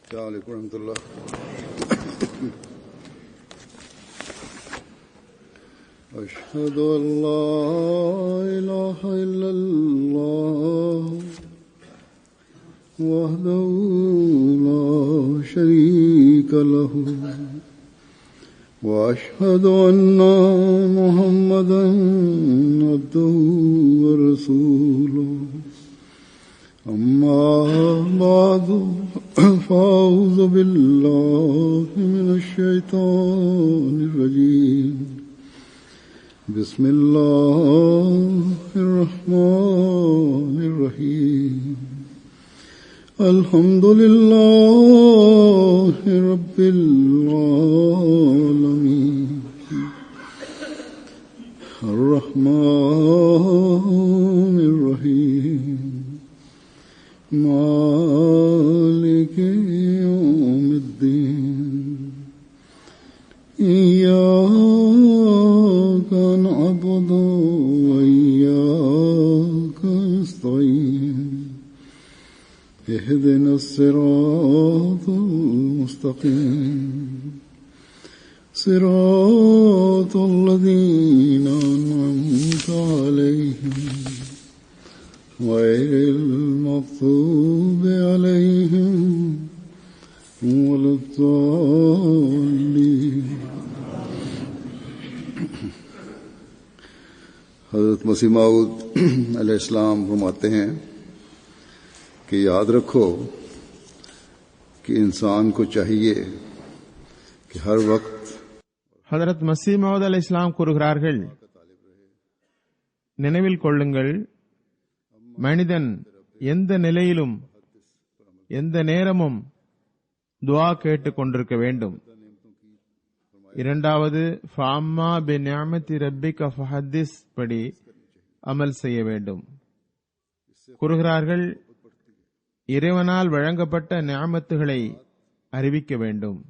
السلام عليكم ورحمة الله. أشهد أن لا إله إلا الله وحده لا شريك له وأشهد أن محمدا عبده ورسوله أما بعد فأعوذ بالله من الشيطان الرجيم بسم الله الرحمن الرحيم الحمد لله رب العالمين الرحمن الرحيم مالك يوم الدين إياك نعبد وإياك نستعين اهدنا الصراط المستقيم صراط الذين أنعمت عليهم غير المغضوب عليهم ولا الضالين. हज़रत मसीह मऊद अलैहिस्सलाम फरमाते हैं कि याद रखो कि इंसान को चाहिए कि हर वक्त ஹதரத் மஸீஹ் மவ்ஊத் அலைஹிஸ்ஸலாம் கூறுகிறார்கள், நினைவில் கொள்ளுங்கள், மனிதன் எந்த நிலையிலும் எந்த நேரமும் துஆ கேட்டுக் கொண்டிருக்க வேண்டும். இரண்டாவது, ஃபஅம்மா பிநிஅமதி ரப்பிக ஃபஹத்திஸ் படி அமல் செய்ய வேண்டும். கூறுகிறார்கள், இறைவனால் வழங்கப்பட்ட நிஅமத்துகளை அறிவிக்க வேண்டும்.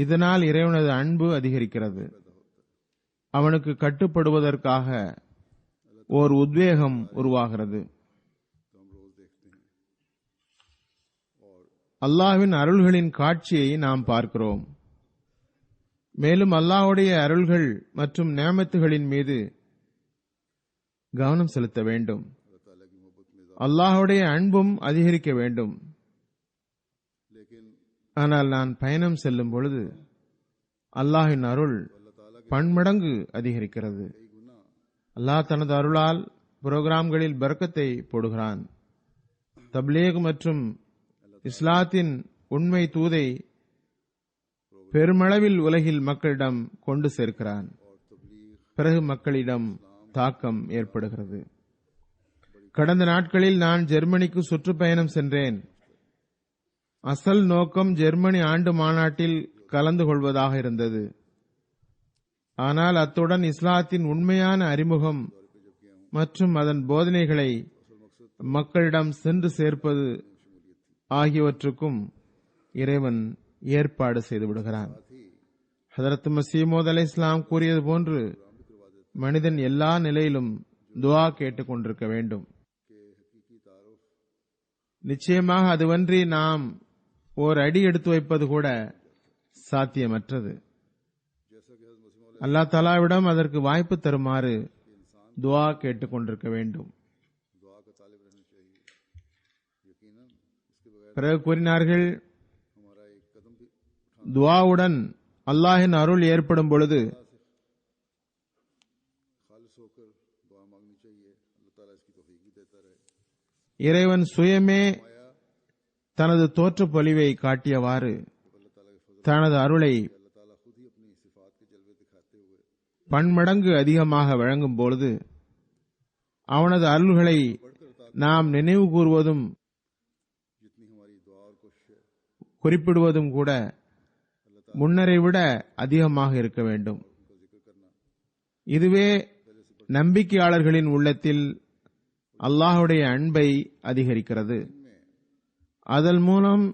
இதனால் இறைவனது அன்பு அதிகரிக்கிறது. அவனுக்கு கட்டுப்படுவதற்காக ஓர் உத்வேகம் உருவாகிறது. அல்லாஹ்வின் அருள்களின் காட்சியை நாம் பார்க்கிறோம். மேலும் அல்லாஹ்வுடைய அருள்கள் மற்றும் நிஅமத்துகளின் மீது கவனம் செலுத்த வேண்டும். அல்லாஹ்வுடைய அன்பும் அதிகரிக்க வேண்டும். ஆனால் நான் பயணம் செல்லும் பொழுது அல்லாஹ்வின் அருள் பன்மடங்கு அதிகரிக்கிறது. அல்லாஹ் தனது அருளால் புரோகிராம்களில் பரக்கத்தை போடுகிறான். தப்லீக் மற்றும் இஸ்லாத்தின் உண்மை தூதை பெருமளவில் உலகில் மக்களிடம் கொண்டு சேர்க்கிறான். பிறகு மக்களிடம் தாக்கம் ஏற்படுகிறது. கடந்த நாட்களில் நான் ஜெர்மனிக்கு சுற்றுப்பயணம் சென்றேன். அசல் நோக்கம் ஜெர்மனி ஆண்டு மாநாட்டில் கலந்து கொள்வதாக இருந்தது. ஆனால் அத்துடன் இஸ்லாத்தின் உண்மையான அறிமுகம் மற்றும் அதன் போதனைகளை மக்களிடம் சென்று சேர்ப்பது ஆகியவற்றுக்கும் இறைவன் ஏற்பாடு செய்து விடுகிறான். ஹதரத் மஸீஹ் மவ்ஊத் அலைஹிஸ்ஸலாம் கூறியது போன்று மனிதன் எல்லா நிலையிலும் துஆ கேட்டுக் கொண்டிருக்க வேண்டும். நிச்சயமாக அதுவன்றி நாம் ஓர் அடி எடுத்து வைப்பது கூட சாத்தியமற்றது. அல்லாஹ் தஆலாவிடம் அதற்கு வாய்ப்பு தருமாறு துஆ கேட்டுக் கொண்டிருக்க வேண்டும். பிறகு கூறினார்கள், துஆவுடன் அல்லாஹ்வின் அருள் ஏற்படும் பொழுது இறைவன் சுயமே தனது தோற்ற பொலிவை காட்டியவாறு தனது அருளை பன்மடங்கு அதிகமாக வழங்கும் பொழுது அவனது அருள்களை நாம் நினைவு கூறுவதும் குறிப்பிடுவதும் கூட முன்னரை விட அதிகமாக இருக்க வேண்டும். இதுவே நம்பிக்கையாளர்களின் உள்ளத்தில் அல்லாஹ்வுடைய அன்பை அதிகரிக்கிறது. அதன் மூலம்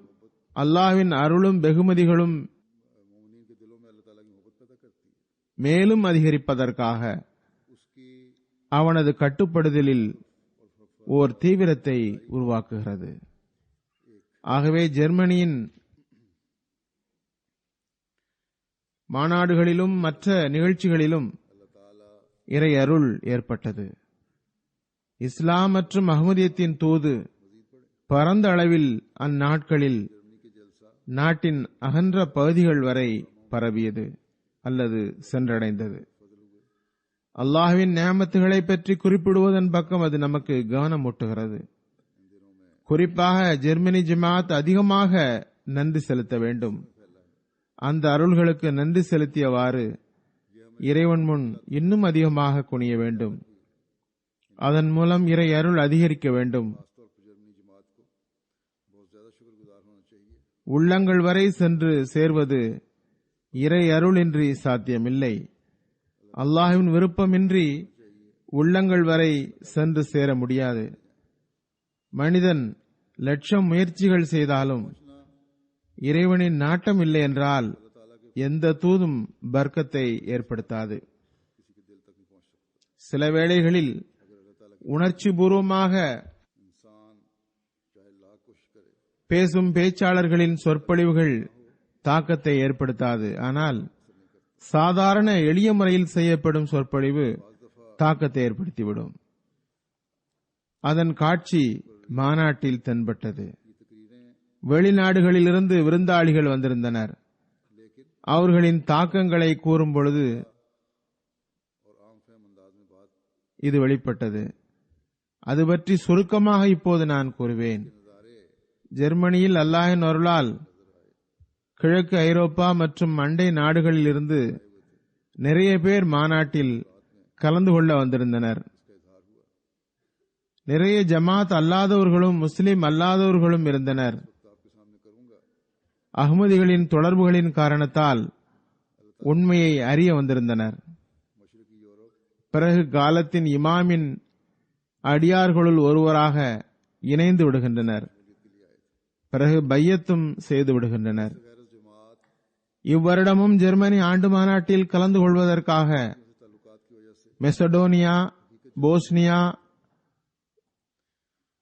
அல்லாஹ்வின் அருளும் வெகுமதிகளும் மேலும் அதிகரிப்பதற்காக அவனது கட்டுப்படுதலில் ஓர் தீவிரத்தை உருவாக்குகிறது. ஆகவே ஜெர்மனியின் மாநாடுகளிலும் மற்ற நிகழ்ச்சிகளிலும் இறை அருள் ஏற்பட்டது. இஸ்லாம் மற்றும் அஹ்மதியத்தின் தூது பரந்த அளவில் அந்நாட்களில் நாட்டின் அகன்ற பகுதிகள் வரை பரவியது அல்லது சென்றடைந்தது. அல்லாஹ்வின் நியமத்துகளை பற்றி குறிப்பிடுவதன் பக்கம் அது நமக்கு கவனம் ஊட்டுகிறது. குறிப்பாக ஜெர்மனி ஜமாத் அதிகமாக நன்றி செலுத்த வேண்டும். அந்த அருள்களுக்கு நன்றி செலுத்தியவாறு இறைவன் முன் இன்னும் அதிகமாக குனிய வேண்டும். அதன் மூலம் இறை அருள் அதிகரிக்க வேண்டும். உள்ளங்கள் வரை சென்று சேர்வது இறை அருளின்றி சாத்தியமில்லை. அல்லாஹ்வின் விருப்பமின்றி உள்ளங்கள் வரை சென்று சேர முடியாது. மனிதன் லட்சம் முயற்சிகள் செய்தாலும் இறைவனின் நாட்டம் இல்லை என்றால் எந்த தூதும் பர்க்கத்தை ஏற்படுத்தாது. சில வேளைகளில் உணர்ச்சி பூர்வமாக பேசும் பேச்சாளர்களின் சொற்பொழிவுகள் தாக்கத்தை ஏற்படுத்தாது. ஆனால் சாதாரண எளிய முறையில் செய்யப்படும் சொற்பொழிவு தாக்கத்தை ஏற்படுத்திவிடும். அதன் காட்சி மாநாட்டில் தென்பட்டது. வெளிநாடுகளிலிருந்து விருந்தாளிகள் வந்திருந்தனர். அவர்களின் தாக்கங்களை கூறும் பொழுது இது வெளிப்பட்டது. அது பற்றி சுருக்கமாக இப்போது நான் கூறுவேன். ஜெர்மனியில் அல்லாஹ்வின் அருளால் கிழக்கு ஐரோப்பா மற்றும் அண்டை நாடுகளில் இருந்து நிறைய பேர் மாநாட்டில் கலந்து கொள்ள வந்திருந்தனர். நிறைய ஜமாத் அல்லாதவர்களும் முஸ்லிம் அல்லாதவர்களும் இருந்தனர். அஹ்மதிகளின் தொடர்புகளின் காரணத்தால் உண்மையை அறிய வந்திருந்தனர். பிறகு காலத்தின் இமாமின் அடியார்களுள் ஒருவராக இணைந்து விடுகின்றனர். பிறகு பையத்தும் செய்து விடுகின்றனர். இவ்வருடமும் ஜெர்மனி ஆண்டு மாநாட்டில் கலந்து கொள்வதற்காக Macedonia, Bosnia,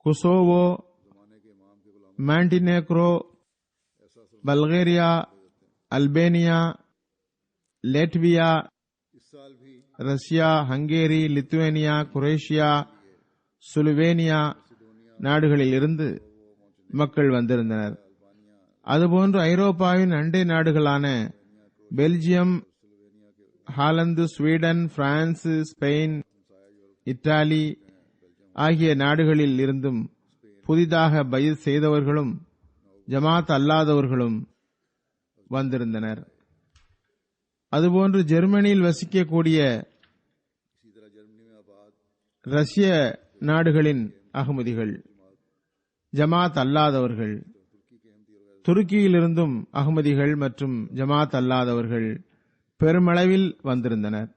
Kosovo, Montenegro, Bulgaria, Albania, Latvia, Russia, Hungary, Lithuania, Croatia, Slovenia நாடுகளில் இருந்து மக்கள் வந்திருந்தனர். அதுபோன்று ஐரோப்பாவின் அண்டை நாடுகளான Belgium, Holland, Sweden, France, Spain, Italy ஆகிய நாடுகளில் இருந்தும் புதிதாக பைஅத் செய்தவர்களும் ஜமாத் அல்லாதவர்களும் வந்திருந்தனர். அதுபோன்று ஜெர்மனியில் வசிக்கக்கூடிய ரஷ்ய நாடுகளின் அகமதிகள், ஜமாத் அல்லாதவர்கள், துருக்கியிலிருந்தும் அகமதிகள் மற்றும் ஜமாத் அல்லாதவர்கள் பெருமளவில் வந்திருந்தனர்.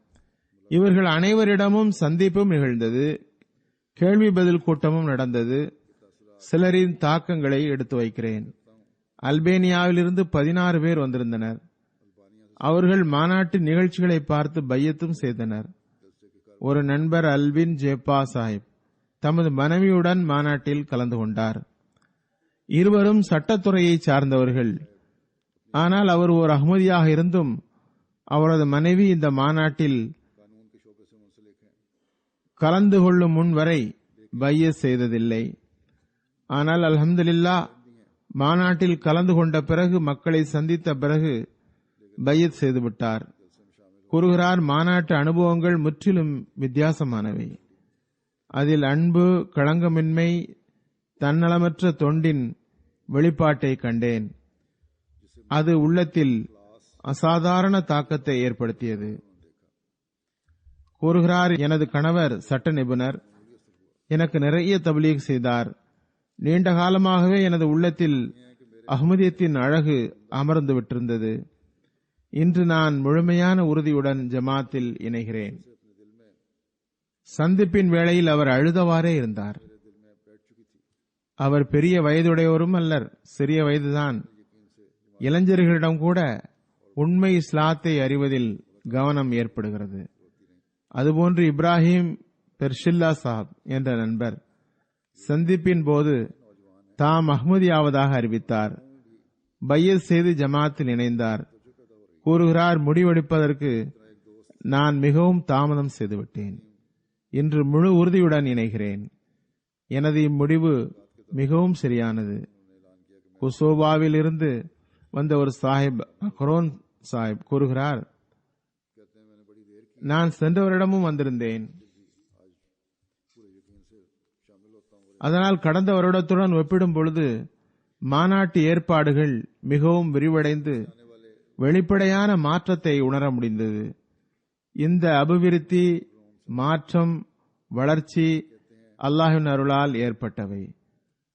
இவர்கள் அனைவரிடமும் சந்திப்பும் நிகழ்ந்தது. கேள்வி பதில் கூட்டமும் நடந்தது. சிலரின் தாக்கங்களை எடுத்து வைக்கிறேன். அல்பேனியாவிலிருந்து 16 பேர் வந்திருந்தனர். அவர்கள் மாநாட்டு நிகழ்ச்சிகளை பார்த்து பையத்தும் செய்தனர். ஒரு நண்பர் அல்வின் ஜேப்பா சாஹிப் தமது மனைவியுடன் மாநாட்டில் கலந்து கொண்டார். இருவரும் சட்டத்துறையை சார்ந்தவர்கள். ஆனால் அவர் ஒரு அஹ்மதியாக இருந்தும் அவரது மனைவி இந்த மாநாட்டில் கலந்து கொள்ளும் முன் வரை பையத் செய்ததில்லை. ஆனால் அல்ஹம்துலில்லாஹ் மாநாட்டில் கலந்து கொண்ட பிறகு, மக்களை சந்தித்த பிறகு பையத் செய்துவிட்டார். கூறுகிறார், மாநாட்டு அனுபவங்கள் முற்றிலும் வித்தியாசமானவை. அதில் அன்பு, களங்கமின்மை, தன்னலமற்ற தொண்டின் வெளிப்பாட்டை கண்டேன். அது உள்ளத்தில் அசாதாரண தாக்கத்தை ஏற்படுத்தியது. கூறுகிறார், எனது கணவர் சட்ட நிபுணர். எனக்கு நிறைய தப்லீக் செய்தார். நீண்ட காலமாகவே எனது உள்ளத்தில் அஹ்மதியத்தின் அழகு அமர்ந்து விட்டிருந்தது. இன்று நான் முழுமையான உறுதியுடன் ஜமாத்தில் இணைகிறேன். சந்திப்பின் வேளையில் அவர் அழுதவாறே இருந்தார். அவர் பெரிய வயதுடையவரும் அல்லர், சிறிய வயதுதான். இளைஞர்களிடம் கூட உண்மை இஸ்லாத்தை அறிவதில் கவனம் ஏற்படுகிறது. அதுபோன்று இப்ராஹிம் பெர்ஷில்லா சாப் என்ற நண்பர் சந்திப்பின் போது தாம் அஹ்மதியாவதாக அறிவித்தார். பையத் செய்து ஜமாத்தில் இணைந்தார். கூறுகிறார், முடிவெடுப்பதற்கு நான் மிகவும் தாமதம் செய்துவிட்டேன். இன்று முழு உறுதியுடன் இணைகிறேன். எனது இம்முடிவு மிகவும் சரியானது. குசோபாவில் இருந்து வந்த ஒரு சாஹிப், அக்ரோன் சாஹிப் கூறுகிறார், நான் சென்ற வருடமும் வந்திருந்தேன். அதனால் கடந்த வருடத்துடன் ஒப்பிடும் பொழுது மாநாட்டு ஏற்பாடுகள் மிகவும் விரிவடைந்து வெளிப்படையான மாற்றத்தை உணர முடிந்தது. இந்த அபிவிருத்தி, மாற்றம், வளர்ச்சி அல்லாஹ்வின் அருளால் ஏற்பட்டவை.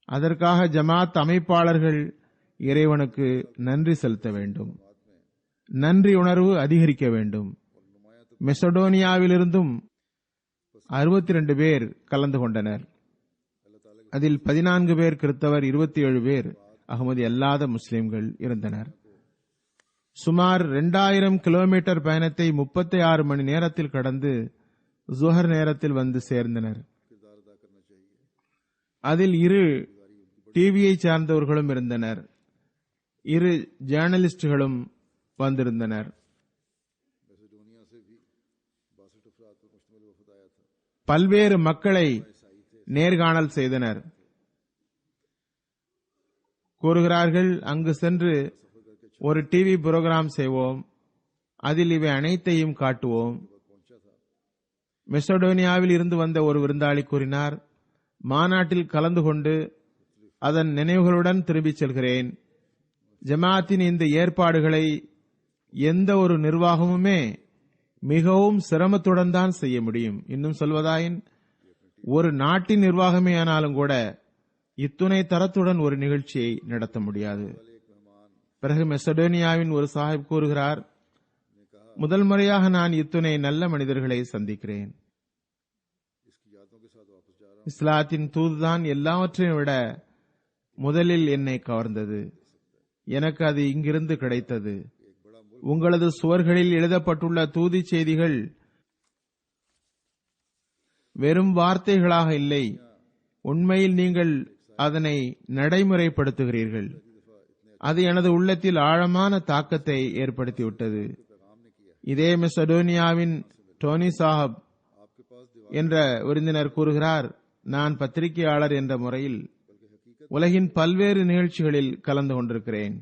அதற்காக ஜமாத் அமைப்பாளர்கள் இறைவனுக்கு நன்றி செலுத்த வேண்டும். நன்றி உணர்வு அதிகரிக்க வேண்டும். மெசடோனியாவிலிருந்தும் 62 பேர் கலந்து கொண்டனர். அதில் 14 பேர் கிறிஸ்தவர், 27 பேர் அகமதி அல்லாத முஸ்லிம்கள் இருந்தனர். சுமார் 2000 கிலோமீட்டர் பயணத்தை 36 மணி நேரத்தில் கடந்து ஜுஹர் நேரத்தில் வந்து சேர்ந்தனர். அதில் 2 டிவியை சார்ந்தவர்களும் இருந்தனர். 2 ஜேர்னலிஸ்டுகளும் வந்திருந்தனர். பல்வேறு மக்களை நேர்காணல் செய்தனர். கூறுகிறார்கள், அங்கு சென்று ஒரு டிவி புரோகிராம் செய்வோம், அதில் இவை அனைத்தையும் காட்டுவோம். மெசடோனியாவில் இருந்து வந்த ஒரு விருந்தாளி கூறினார், மாநாட்டில் கலந்து கொண்டு அதன் நினைவுகளுடன் திரும்பிச் செல்கிறேன். ஜமாத்தின் இந்த ஏற்பாடுகளை எந்த ஒரு நிர்வாகமுமே மிகவும் சிரமத்துடன் தான் செய்ய முடியும். இன்னும் சொல்வதாயின், ஒரு நாட்டின் நிர்வாகமே ஆனாலும் கூட இத்துணை தரத்துடன் ஒரு நிகழ்ச்சியை நடத்த முடியாது. பிறகு மெசடோனியாவின் ஒரு சாஹிப் கூறுகிறார், முதல் முறையாக நான் இத்துணை நல்ல மனிதர்களை சந்திக்கிறேன். இஸ்லாத்தின் தூதுதான் எல்லாவற்றையும் விட முதலில் என்னை கவர்ந்தது. எனக்கு அது இங்கிருந்து கிடைத்தது. உங்களது சுவர்களில் எழுதப்பட்டுள்ள தூதி செய்திகள் வெறும் வார்த்தைகளாக இல்லை, உண்மையில் நீங்கள் அதனை நடைமுறைப்படுத்துகிறீர்கள். அது எனது உள்ளத்தில் ஆழமான தாக்கத்தை ஏற்படுத்திவிட்டது. இதே மெசடோனியாவின் டோனி சாஹப் என்ற விருந்தினர் கூறுகிறார், நான் பத்திரிகையாளர் என்ற முறையில் உலகின் பல்வேறு நிகழ்ச்சிகளில் கலந்து கொண்டிருக்கிறேன்.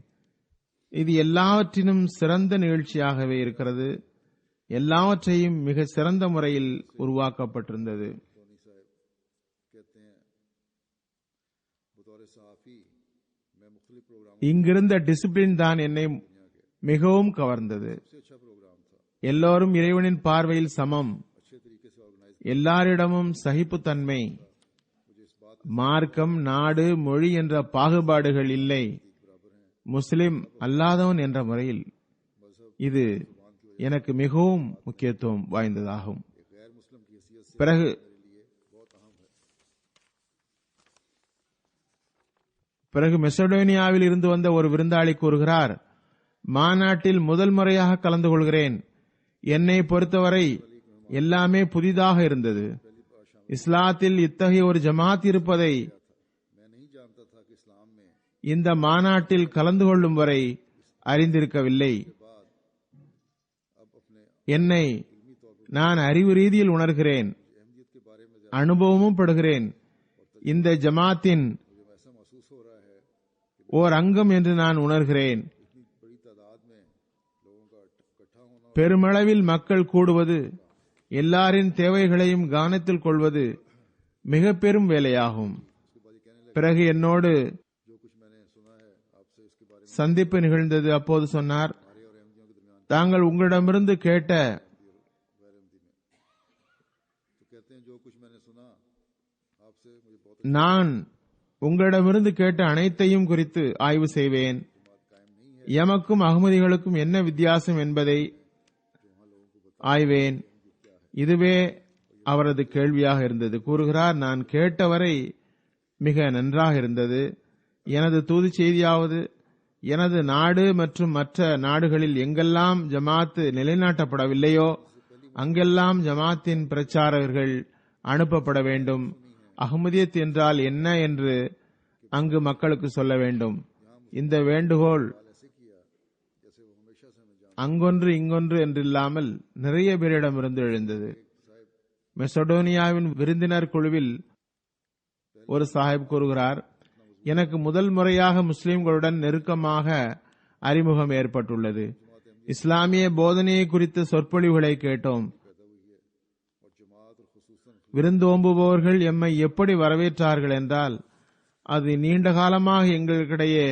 இது எல்லாவற்றினும் சிறந்த நிகழ்ச்சியாகவே இருக்கிறது. எல்லாவற்றையும் மிக சிறந்த முறையில் உருவாக்கப்பட்டிருந்தது. இங்கிருந்த டிசிப்ளின் தான் என்னை மிகவும் கவர்ந்தது. எல்லோரும் இறைவனின் பார்வையில் சமம். எல்லாரிடமும் சகிப்புத்தன்மை, மார்க்கம், நாடு, மொழி என்ற பாகுபாடுகள் இல்லை. முஸ்லிம் அல்லாதவன் என்ற முறையில் இது எனக்கு மிகவும் முக்கியத்துவம் வாய்ந்ததாகும். பிறகு மெசடோனியாவில் இருந்து வந்த ஒரு விருந்தாளி கூறுகிறார், மாநாட்டில் முதல் முறையாக கலந்து கொள்கிறேன். என்னை பொறுத்தவரை எல்லாமே புதிதாக இருந்தது. இஸ்லாத்தில் இத்தகைய ஒரு ஜமாத் இருப்பதை இந்த மாநாட்டில் கலந்து கொள்ளும் வரை அறிந்திருக்கவில்லை. என்னை நான் அறிவு ரீதியில் உணர்கிறேன், அனுபவமும் படுகிறேன். இந்த ஜமாத்தின் ஓர் அங்கம் என்று நான் உணர்கிறேன். பெருமளவில் மக்கள் கூடுவது, எல்லாரின் தேவைகளையும் கவனத்தில் கொள்வது மிக பெரும் வேலையாகும். பிறகு என்னோடு சந்திப்பு நிகழ்ந்தது. அப்போது சொன்னார், தாங்கள் உங்களிடமிருந்து கேட்ட நான் உங்களிடமிருந்து கேட்ட அனைத்தையும் குறித்து ஆய்வு செய்வேன். எமக்கும் அகமதிகளுக்கும் என்ன வித்தியாசம் என்பதை ஆய்வேன். இதுவே அவரது கேள்வியாக இருந்தது. கூறுகிறார், நான் கேட்டவரை மிக நன்றாக இருந்தது. எனது தூது செய்தியாவது, எனது நாடு மற்றும் மற்ற நாடுகளில் எங்கெல்லாம் ஜமாத்து நிலைநாட்டப்படவில்லையோ அங்கெல்லாம் ஜமாத்தின் பிரச்சாரகர்கள் அனுப்பப்பட வேண்டும். அஹ்மதியத் என்றால் என்ன என்று அங்கு மக்களுக்கு சொல்ல வேண்டும். இந்த வேண்டுகோள் அங்கொன்று இங்கொன்று என்றில்லாமல் நிறைய பேரிடமிருந்து எழுந்தது. மெசடோனியாவின் விருந்தினர் குழுவில் ஒரு சாஹிப் கூறுகிறார், எனக்கு முதல் முறையாக முஸ்லிம்களுடன் நெருக்கமாக அறிமுகம் ஏற்பட்டுள்ளது. இஸ்லாமிய போதனையை குறித்த சொற்பொழிவுகளை கேட்டோம். விருந்தோம்புபவர்கள் எம்மை எப்படி வரவேற்றார்கள் என்றால், அது நீண்ட காலமாக எங்களுக்கிடையே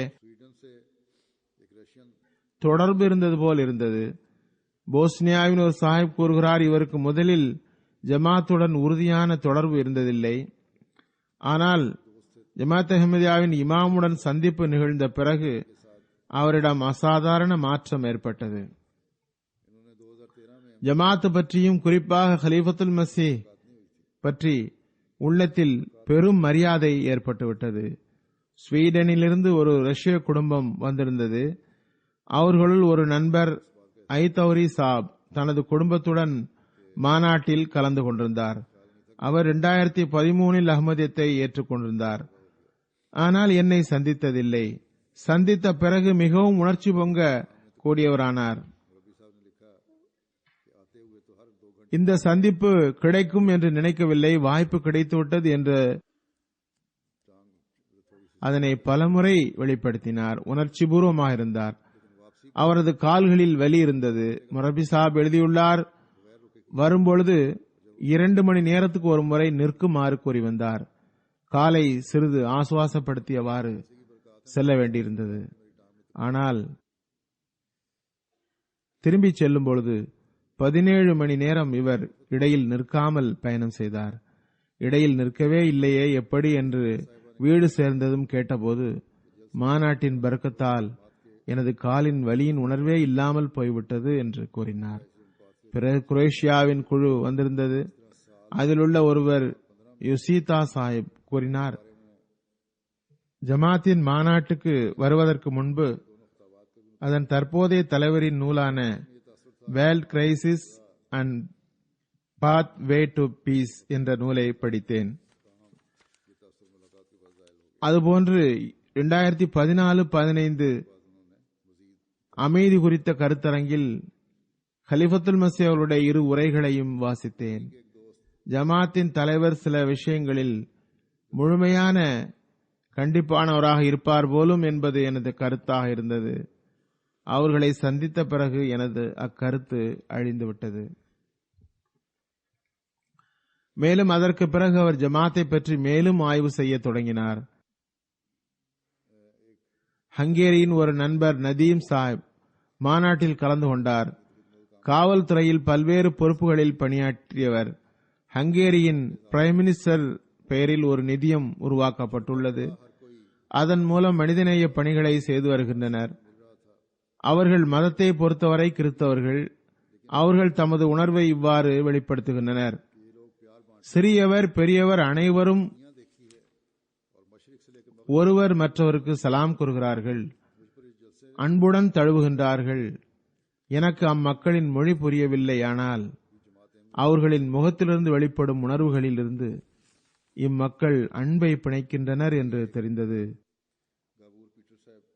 தொடர்பு இருந்தது போல் இருந்தது. போஸ்னியாவின் ஒரு சாஹிப் கூறுகிறார், இவருக்கு முதலில் ஜமாத்துடன் உறுதியான தொடர்பு இருந்ததில்லை. ஆனால் ஜமாத் அஹ்மதியாவின் இமாமுடன் சந்திப்பு நிகழ்ந்த பிறகு அவரிடம் அசாதாரண மாற்றம் ஏற்பட்டது. ஜமாத் பற்றியும் குறிப்பாக ஹலீஃபத்துல் மஸீஹ் பற்றி உள்ளத்தில் பெரும் மரியாதை ஏற்பட்டுவிட்டது. ஸ்வீடனிலிருந்து ஒரு ரஷ்ய குடும்பம் வந்திருந்தது. அவர்களுள் ஒரு நண்பர் ஐதௌரி சாப் தனது குடும்பத்துடன் மாநாட்டில் கலந்து கொண்டிருந்தார். அவர் 2013 அஹ்மதியத்தை ஏற்றுக்கொண்டிருந்தார். ஆனால் என்னை சந்தித்ததில்லை. சந்தித்த பிறகு மிகவும் உணர்ச்சி பொங்க கூடியவரானார். இந்த சந்திப்பு கிடைக்கும் என்று நினைக்கவில்லை, வாய்ப்பு கிடைத்துவிட்டது என்று அதனை பலமுறை வெளிப்படுத்தினார். உணர்ச்சி பூர்வமாக இருந்தார். அவரது கால்களில் வலி இருந்தது. மொரபி சாப் எழுதியுள்ளார், வரும்பொழுது 2 மணி நேரத்துக்கு ஒரு முறை நிற்குமாறு கூறி வந்தார். காலை சிறிது ஆசுவாசப்படுத்தியவாறு செல்ல வேண்டியிருந்தது. ஆனால் திரும்பி செல்லும் பொழுது 17 மணி நேரம் இவர் இடையில் நிற்காமல் பயணம் செய்தார். இடையில் நிற்கவே இல்லையே, எப்படி என்று வீடு சேர்ந்ததும் கேட்டபோது, மாநாட்டின் பரக்கத்தால் எனது காலின் வலியின் உணர்வே இல்லாமல் போய்விட்டது என்று கூறினார். பிறகு குரேஷியாவின் குழு வந்திருந்தது. அதில் உள்ள ஒருவர் யுசீதா சாஹிப் கூறினார், ஜமாத்தின் மாநாட்டுக்கு வருவதற்கு முன்பு அதன் தற்போதைய தலைவரின் நூலான world crisis and path way to peace என்ற நூலை படித்தேன். அதுபோன்று 2014-15 அமைதி குறித்த கருத்தரங்கில் கலிஃபத்துல் மஸீஹ் அவருடைய 2 உரைகளையும் வாசித்தேன். ஜமாத்தின் தலைவர் சில விஷயங்களில் முழுமையான கண்டிப்பானவராக இருப்பார் போலும் என்பது எனது கருத்தாக இருந்தது. அவர்களை சந்தித்த பிறகு எனது அக்கருத்து அழிந்துவிட்டது. மேலும் அதற்கு பிறகு அவர் ஜமாத்தை பற்றி மேலும் ஆய்வு செய்ய தொடங்கினார். ஹங்கேரியின் ஒரு நண்பர் நதீம் சாஹிப் மாநாட்டில் கலந்து கொண்டார். காவல்துறையில் பல்வேறு பொறுப்புகளில் பணியாற்றியவர். ஹங்கேரியின் பிரைம் மினிஸ்டர் பெயரில் ஒரு நிதியம் உருவாக்கப்பட்டுள்ளது. அதன் மூலம் மனிதநேய பணிகளை செய்து வருகின்றனர். அவர்கள் மதத்தை பொறுத்தவரை கிறிஸ்தவர்கள். அவர்கள் தமது உணர்வை இவ்வாறு வெளிப்படுத்துகின்றனர்: சிறியவர் பெரியவர் அனைவரும் ஒருவர் மற்றவருக்கு சலாம் கூறுகிறார்கள், அன்புடன் தழுவுகின்றார்கள். எனக்கு அம்மக்களின் மொழி புரியவில்லை, ஆனால் அவர்களின் முகத்திலிருந்து வெளிப்படும் உணர்வுகளில் இருந்து இம்மக்கள் அன்பை பிணைக்கின்றனர் என்று தெரிந்தது.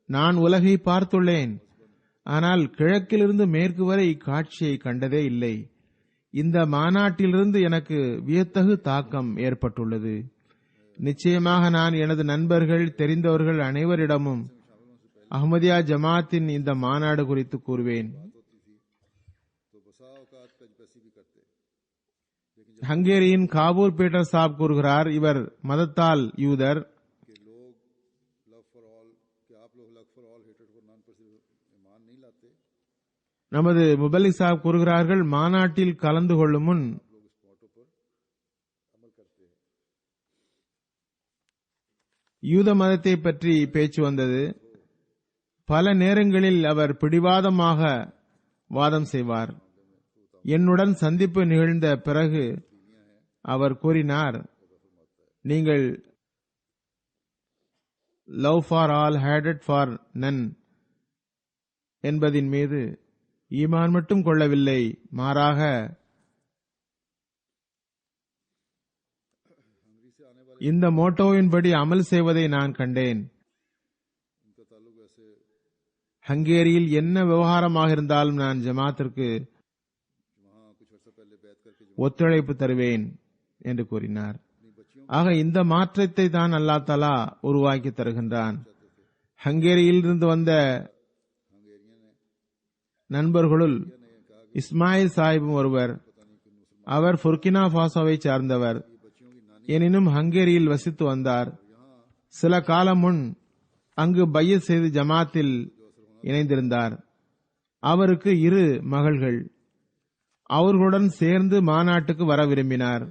நான் உலகை பார்த்துள்ளேன், ஆனால் கிழக்கிலிருந்து மேற்கு வரை இக்காட்சியை கண்டதே இல்லை. இந்த மாநாட்டிலிருந்து எனக்கு வியத்தகு தாக்கம் ஏற்பட்டுள்ளது. நிச்சயமாக நான் எனது நண்பர்கள், தெரிந்தவர்கள் அனைவரிடமும் அஹ்மதியா ஜமாத்தின் இந்த மாநாடு குறித்து கூறுவேன். ஹங்கேரியின் காபூர் பீட்டர் சாப் கூறுகிறார், இவர் மதத்தால் யூதர். நமது முபல்லி சாப் கூறுகிறார்கள், மாநாட்டில் கலந்து கொள்ளும் முன் யூத மதத்தை பற்றி பேச்சு வந்தது. பல நேரங்களில் அவர் பிடிவாதமாக வாதம் செய்வார். என்னுடன் சந்திப்பு நிகழ்ந்த பிறகு அவர் கூறினார், நீங்கள் லவ் ஃபார் ஆல் ஹேட்டட் ஃபார் நன் என்பதின் மீது ஈமான் மட்டும் கொள்ளவில்லை, மாறாக இந்த மோட்டோவின்படி அமல் செய்வதை நான் கண்டேன். ஹங்கேரியில் என்ன விவகாரமாக இருந்தாலும் நான் ஜமாத்திற்கு ஒத்துழைப்பு தருவேன் என்று கூறினார். ஆக இந்த மாற்றத்தை தான் அல்லாஹ் தஆலா உருவாக்கி தருகின்றான். ஹங்கேரியில் இருந்து வந்த நண்பர்களுள் இஸ்மாயில் சாஹிபும் ஒருவர். அவர் புர்கினா பாசோவை சார்ந்தவர். எனினும் ஹங்கேரியில் வசித்து வந்தார். சில காலம் முன் அங்கு பையத் செய்து ஜமாத்தில் இணைந்திருந்தார். அவருக்கு 2 மகள்கள். அவர்களுடன் சேர்ந்து மாநாட்டுக்கு வர விரும்பினார்.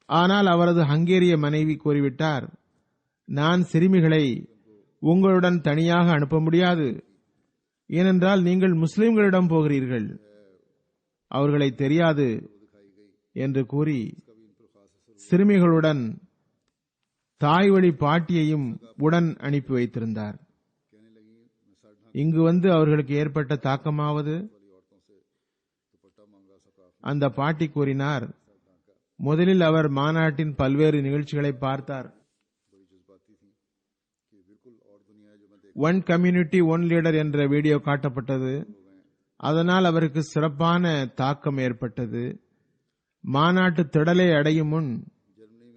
ஆனால் அவரது ஹங்கேரிய மனைவி கூறிவிட்டார், நான் சிறுமிகளை உங்களுடன் தனியாக அனுப்ப முடியாது. ஏனென்றால் நீங்கள் முஸ்லிம்களிடம் போகிறீர்கள், அவர்களை தெரியாது என்று கூறி சிறுமிகளுடன் தாய் வழி பாட்டியையும் உடன் அனுப்பி வைத்திருந்தார். இங்கு வந்து அவர்களுக்கு ஏற்பட்ட தாக்கமாவது, அந்த பாட்டி கூறினார், முதலில் அவர் மாநாட்டின் பல்வேறு நிகழ்ச்சிகளை பார்த்தார். ஒன் கம்யூனிட்டி ஒன் லீடர் என்ற வீடியோ காட்டப்பட்டது. அதனால் அவருக்கு சிறப்பான தாக்கம் ஏற்பட்டது. மாநாட்டு திடலை அடையும் முன்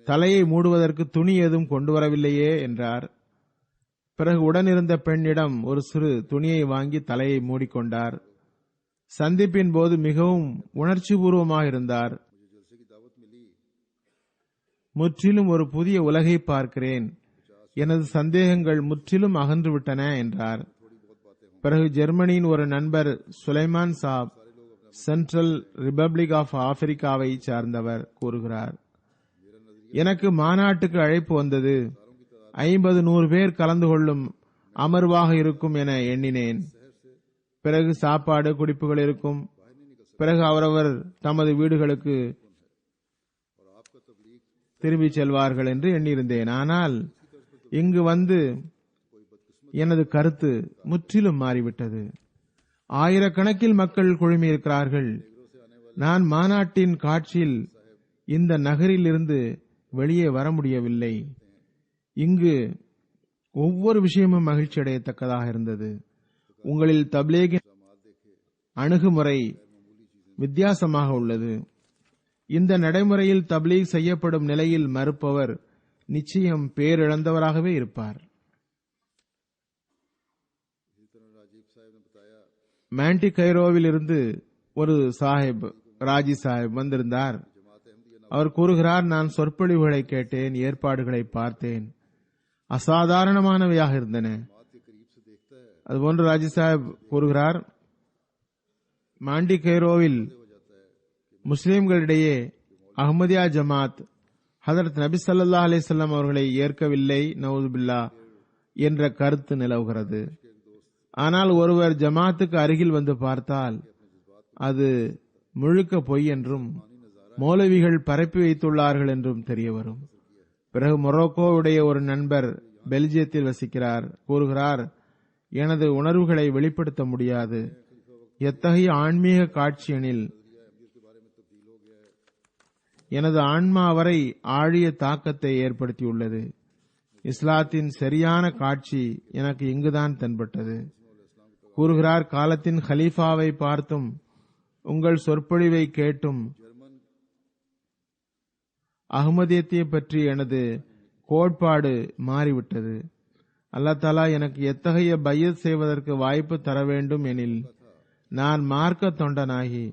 தலையை மூடுவதற்கு துணி ஏதும் கொண்டு வரவில்லையே என்றார். பிறகு உடனிருந்த பெண்ணிடம் ஒரு சிறு துணியை வாங்கி தலையை மூடிக்கொண்டார். சந்திப்பின் போது மிகவும் உணர்ச்சி பூர்வமாக இருந்தார். முற்றிலும் ஒரு புதிய உலகை பார்க்கிறேன், எனது சந்தேகங்கள் முற்றிலும் அகன்றுவிட்டன என்றார். பிறகு ஜெர்மனியின் ஒரு நண்பர் சுலைமான் சாப், சென்ட்ரல் ரிபப்ளிக் ஆஃப் ஆப்பிரிக்காவை சார்ந்தவர் கூறுகிறார், எனக்கு மாநாட்டுக்கு அழைப்பு வந்தது. 50-100 பேர் கலந்து கொள்ளும் அமர்வாக இருக்கும் என எண்ணினேன். பிறகு சாப்பாடு குடிப்புகள் இருக்கும். பிறகு அவரவர் தமது வீடுகளுக்கு திரும்பி செல்வார்கள் என்று எண்ணியிருந்தேன். ஆனால் இங்கு வந்து எனது கருத்து முற்றிலும் மாறிவிட்டது. ஆயிரக்கணக்கில் மக்கள் குழுமியிருக்கிறார்கள். நான் மாநாட்டின் காட்சியில் இந்த நகரில் இருந்து வெளியே வர முடியவில்லை. இங்கு ஒவ்வொரு விஷயமும் மகிழ்ச்சி அடையத்தக்கதாக இருந்தது. உங்களில் தப்லீகின் அணுகுமுறை வித்தியாசமாக உள்ளது. இந்த நடைமுறையில் தப்லீக் செய்யப்படும் நிலையில் மறுப்பவர் நிச்சயம் பேரிழந்தவராகவே இருப்பார். மாண்டி கைரோவில் இருந்து ஒரு சாஹிப், ராஜி சாஹிப் வந்திருந்தார். அவர் கூறுகிறார், நான் சொற்பொழிவுகளை கேட்டேன், ஏற்பாடுகளை பார்த்தேன், அசாதாரணமானவையாக இருந்தன. அதுபோன்று ராஜி சாஹிப் கூறுகிறார், மாண்டி கைரோவில் முஸ்லிம்களிடையே அஹ்மதியா ஜமாத் ஹதரத் நபி ஸல்லல்லாஹு அலைஹி வஸல்லம் அவர்களை ஏற்கவில்லை, நவுதுபில்லா என்ற கருத்து நிலவுகிறது. ஆனால் ஒருவர் ஜமாத்துக்கு அருகில் வந்து பார்த்தால் அது முழுக்க பொய் என்றும் மௌலவிகள் பரப்பி வைத்துள்ளார்கள் என்றும் தெரிய வரும். பிறகு மொரோக்கோவுடைய ஒரு நண்பர் பெல்ஜியத்தில் வசிக்கிறார். கூறுகிறார், எனது உணர்வுகளை வெளிப்படுத்த முடியாது. எத்தகைய ஆன்மீக காட்சியெனில் எனது ஆன்மா வரை ஆழிய தாக்கத்தை ஏற்படுத்தியுள்ளது. இஸ்லாத்தின் சரியான காட்சி எனக்கு இங்குதான் தென்பட்டது. கூறுகிறார், காலத்தின் ஹலீஃபாவை பார்த்தும் உங்கள் சொற்பொழிவை கேட்டும் அஹ்மதியத்தை பற்றி எனது கோட்பாடு மாறிவிட்டது. அல்லாஹ் தஆலா எனக்கு எத்தகைய பையத் செய்வதற்கு வாய்ப்பு தர வேண்டும் எனில் நான் மார்க்க தொண்டனாகி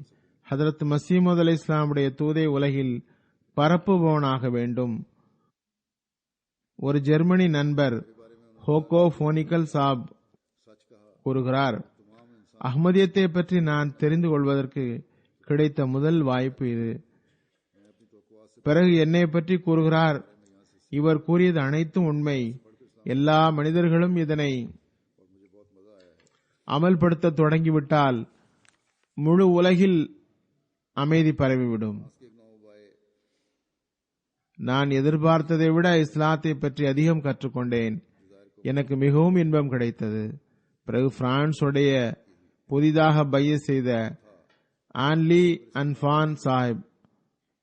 ஹதரத் மஸீமூத் அலைஹிஸ்ஸலாமுடைய தூதை உலகில் பரப்புபவனாக வேண்டும். ஒரு ஜெர்மனி நண்பர் ஹோகோ போனிக்கல் சாப் கூறுகிறார், அஹ்மதியத்தை பற்றி நான் தெரிந்து கொள்வதற்கு கிடைத்த முதல் வாய்ப்பு இது. பிறகு என்னை பற்றி கூறுகிறார், இவர் கூறியது அனைத்தும் உண்மை. எல்லா மனிதர்களும் இதனை அமல்படுத்த தொடங்கிவிட்டால் முழு உலகில் அமைதி பரவிவிடும். நான் எதிர்பார்த்ததை விட இஸ்லாத்தை பற்றி அதிகம் கற்றுக்கொண்டேன். எனக்கு மிகவும் இன்பம் கிடைத்தது. பிறகு பிரான்ஸ் உடைய புதிதாக பையத் செய்த ஆன்லி அன்பான் சாஹிப்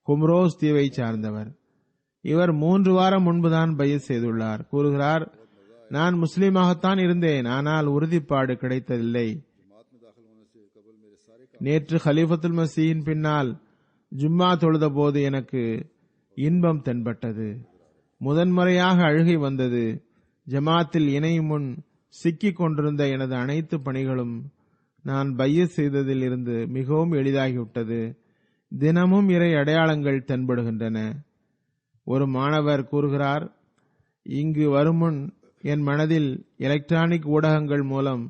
கும்ரோஸ் தீவை சார்ந்தவர். இவர் 3 வாரம் முன்புதான் பையத் செய்துள்ளார். கூறுகிறார், நான் முஸ்லீமாகத்தான் இருந்தேன், ஆனால் உறுதிப்பாடு கிடைத்ததில்லை. நேற்று ஹலீஃபத்துல் மசீஹின் பின்னால் ஜும்மா தொழுத போது எனக்கு இன்பம் தென்பட்டது. முதன்முறையாக அழுகை வந்தது. ஜமாத்தில் இணையும் முன் சிக்கிக் கொண்டிருந்த எனது அனைத்து பணிகளும் நான் பையத் செய்ததில் இருந்து மிகவும் எளிதாகிவிட்டது. தினமும் இறை அடையாளங்கள் தென்படுகின்றன. ஒரு மாணவர் கூறுகிறார், இங்கு வரும் முன் என் மனதில் எலக்ட்ரானிக் ஊடகங்கள் மூலம்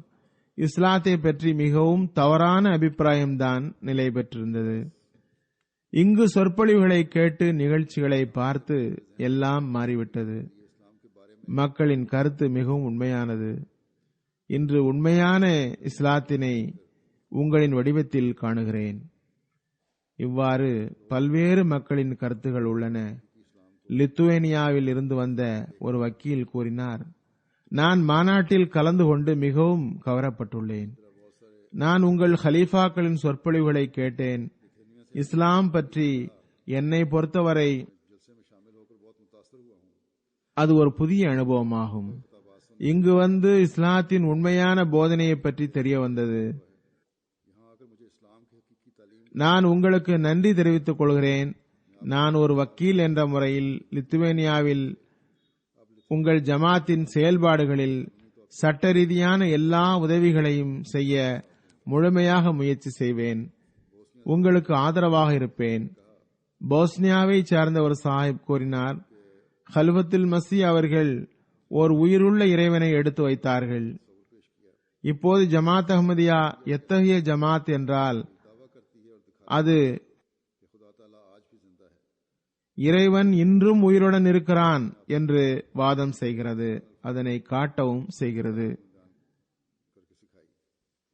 இஸ்லாத்தை பற்றி மிகவும் தவறான அபிப்பிராயம்தான் நிலை பெற்றிருந்தது. இங்கு சொற்பொழிவுகளை கேட்டு நிகழ்ச்சிகளை பார்த்து எல்லாம் மாறிவிட்டது. மக்களின் கருத்து மிகவும் உண்மையானது. இன்று உண்மையான இஸ்லாத்தினை உங்களின் வடிவத்தில் காணுகிறேன். இவ்வாறு பல்வேறு மக்களின் கருத்துகள் உள்ளன. லித்துவேனியாவில் இருந்து வந்த ஒரு வக்கீல் கூறினார், நான் மாநாட்டில் கலந்து கொண்டு மிகவும் கவரப்பட்டுள்ளேன். நான் உங்கள் ஹலீஃபாக்களின் சொற்பொழிவுகளை கேட்டேன். இஸ்லாம் பற்றி என்னை பொறுத்தவரை அது ஒரு புதிய அனுபவமாகும். இங்கு வந்து இஸ்லாத்தின் உண்மையான போதனையை பற்றி தெரிய வந்தது. நான் உங்களுக்கு நன்றி தெரிவித்துக் கொள்கிறேன். நான் ஒரு வக்கீல் என்ற முறையில் லித்துவேனியாவில் உங்கள் ஜமாத்தின் செயல்பாடுகளில் சட்ட ரீதியான எல்லா உதவிகளையும் செய்ய முழுமையாக முயற்சி செய்வேன். உங்களுக்கு ஆதரவாக இருப்பேன். போஸ்னியாவை சார்ந்த ஒரு சாஹிப் கூறினார், ஹல்வத்துல் மசி அவர்கள் ஓர் உயிருள்ள இறைவனை எடுத்து வைத்தார்கள். இப்போது ஜமாத் அஹ்மதியா எத்தகைய ஜமாத் என்றால் அது இறைவன் இன்றும் உயிருடன் இருக்கிறான் என்று வாதம் செய்கிறது. அதனை காட்டவும் செய்கிறது.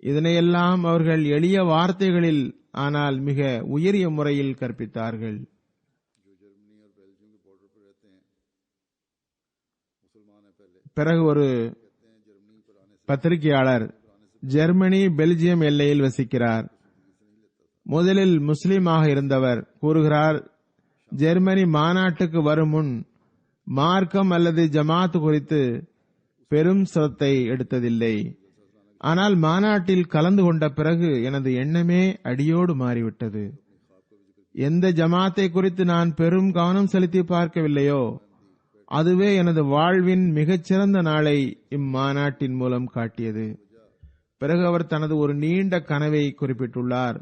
இதனையெல்லாம் அவர்கள் எளிய வார்த்தைகளில் ஆனால் மிக உயரிய முறையில் கற்பித்தார்கள். பிறகு ஒரு பத்திரிகையாளர் ஜெர்மனி பெல்ஜியம் எல்லையில் வசிக்கிறார். முதலில் முஸ்லீமாக இருந்தவர் கூறுகிறார், ஜெர்மனி மாநாட்டுக்கு வரும் முன் மார்க்கம் அல்லது ஜமாத் குறித்து பெரும் சிரத்தை எடுத்ததில்லை. ஆனால் மாநாட்டில் கலந்து கொண்ட பிறகு எனது எண்ணமே அடியோடு மாறிவிட்டது. எந்த ஜமாத்தை குறித்து நான் பெரும் கவனம் செலுத்தி பார்க்கவில்லையோ அதுவே எனது வாழ்வின் மிகச்சிறந்த நாளை இம்மாநாட்டின் மூலம் காட்டியது. பிறகு அவர் தனது ஒரு நீண்ட கனவை குறிப்பிட்டுள்ளார்.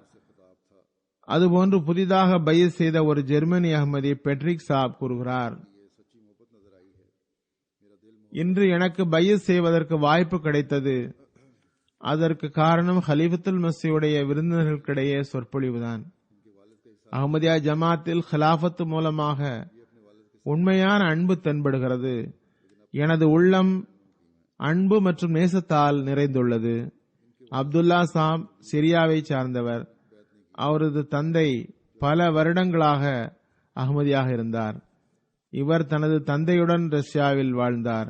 அதுபோன்று புதிதாக பையத் செய்த ஒரு ஜெர்மனி அஹ்மதி பெட்ரிக் சாப் கூறுகிறார், இன்று எனக்கு பையத் செய்வதற்கு வாய்ப்பு கிடைத்தது. அதற்கு காரணம் ஹலீஃபத்துல் மஸீஹுடைய விருந்தினர்களுக்கிடையே சொற்பொழிவுதான். அஹ்மதியா ஜமாத்தில் ஹிலாஃபத் மூலமாக உண்மையான அன்பு தென்படுகிறது. எனது உள்ளம் அன்பு மற்றும் நேசத்தால் நிறைந்துள்ளது. அப்துல்லா சாப் சிரியாவை சார்ந்தவர். அவரது தந்தை பல வருடங்களாக அஹ்மதியாக இருந்தார். இவர் தனது தந்தையுடன் ரஷ்யாவில் வாழ்ந்தார்.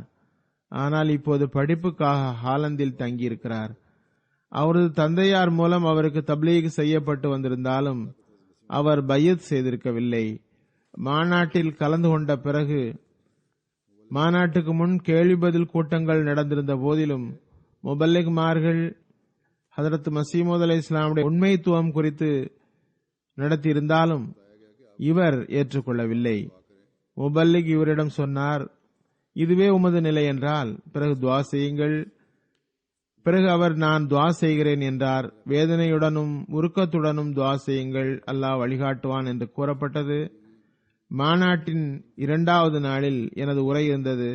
ஆனால் இப்போது படிப்புக்காக ஹாலந்தில் தங்கியிருக்கிறார். அவரது தந்தையார் மூலம் அவருக்கு தப்லீக் செய்யப்பட்டு வந்திருந்தாலும் அவர் பையத் செய்திருக்கவில்லை. மாநாட்டில் கலந்து கொண்ட பிறகு மாநாட்டுக்கு முன் கேள்வி பதில் கூட்டங்கள் நடந்திருந்த போதிலும் முபல்லிக்மார்கள் ஹதரத் மசீமூத் அலைஹிஸ்ஸலாமுடைய உண்மைத்துவம் குறித்து நடத்தியிருந்தாலும் இவர் ஏற்றுக்கொள்ளவில்லை. முபல்லிக் இவரிடம் சொன்னார், இதுவே உமது நிலை என்றால் பிறகு துவா செய்யுங்கள். பிறகு அவர் நான் துவா செய்கிறேன் என்றார். வேதனையுடனும் உருக்கத்துடனும் துவா செய்யுங்கள், அல்லாஹ் வழிகாட்டுவான் என்று கூறப்பட்டது. மாநாட்டின் 2வது நாளில் எனது உரை இருந்தது.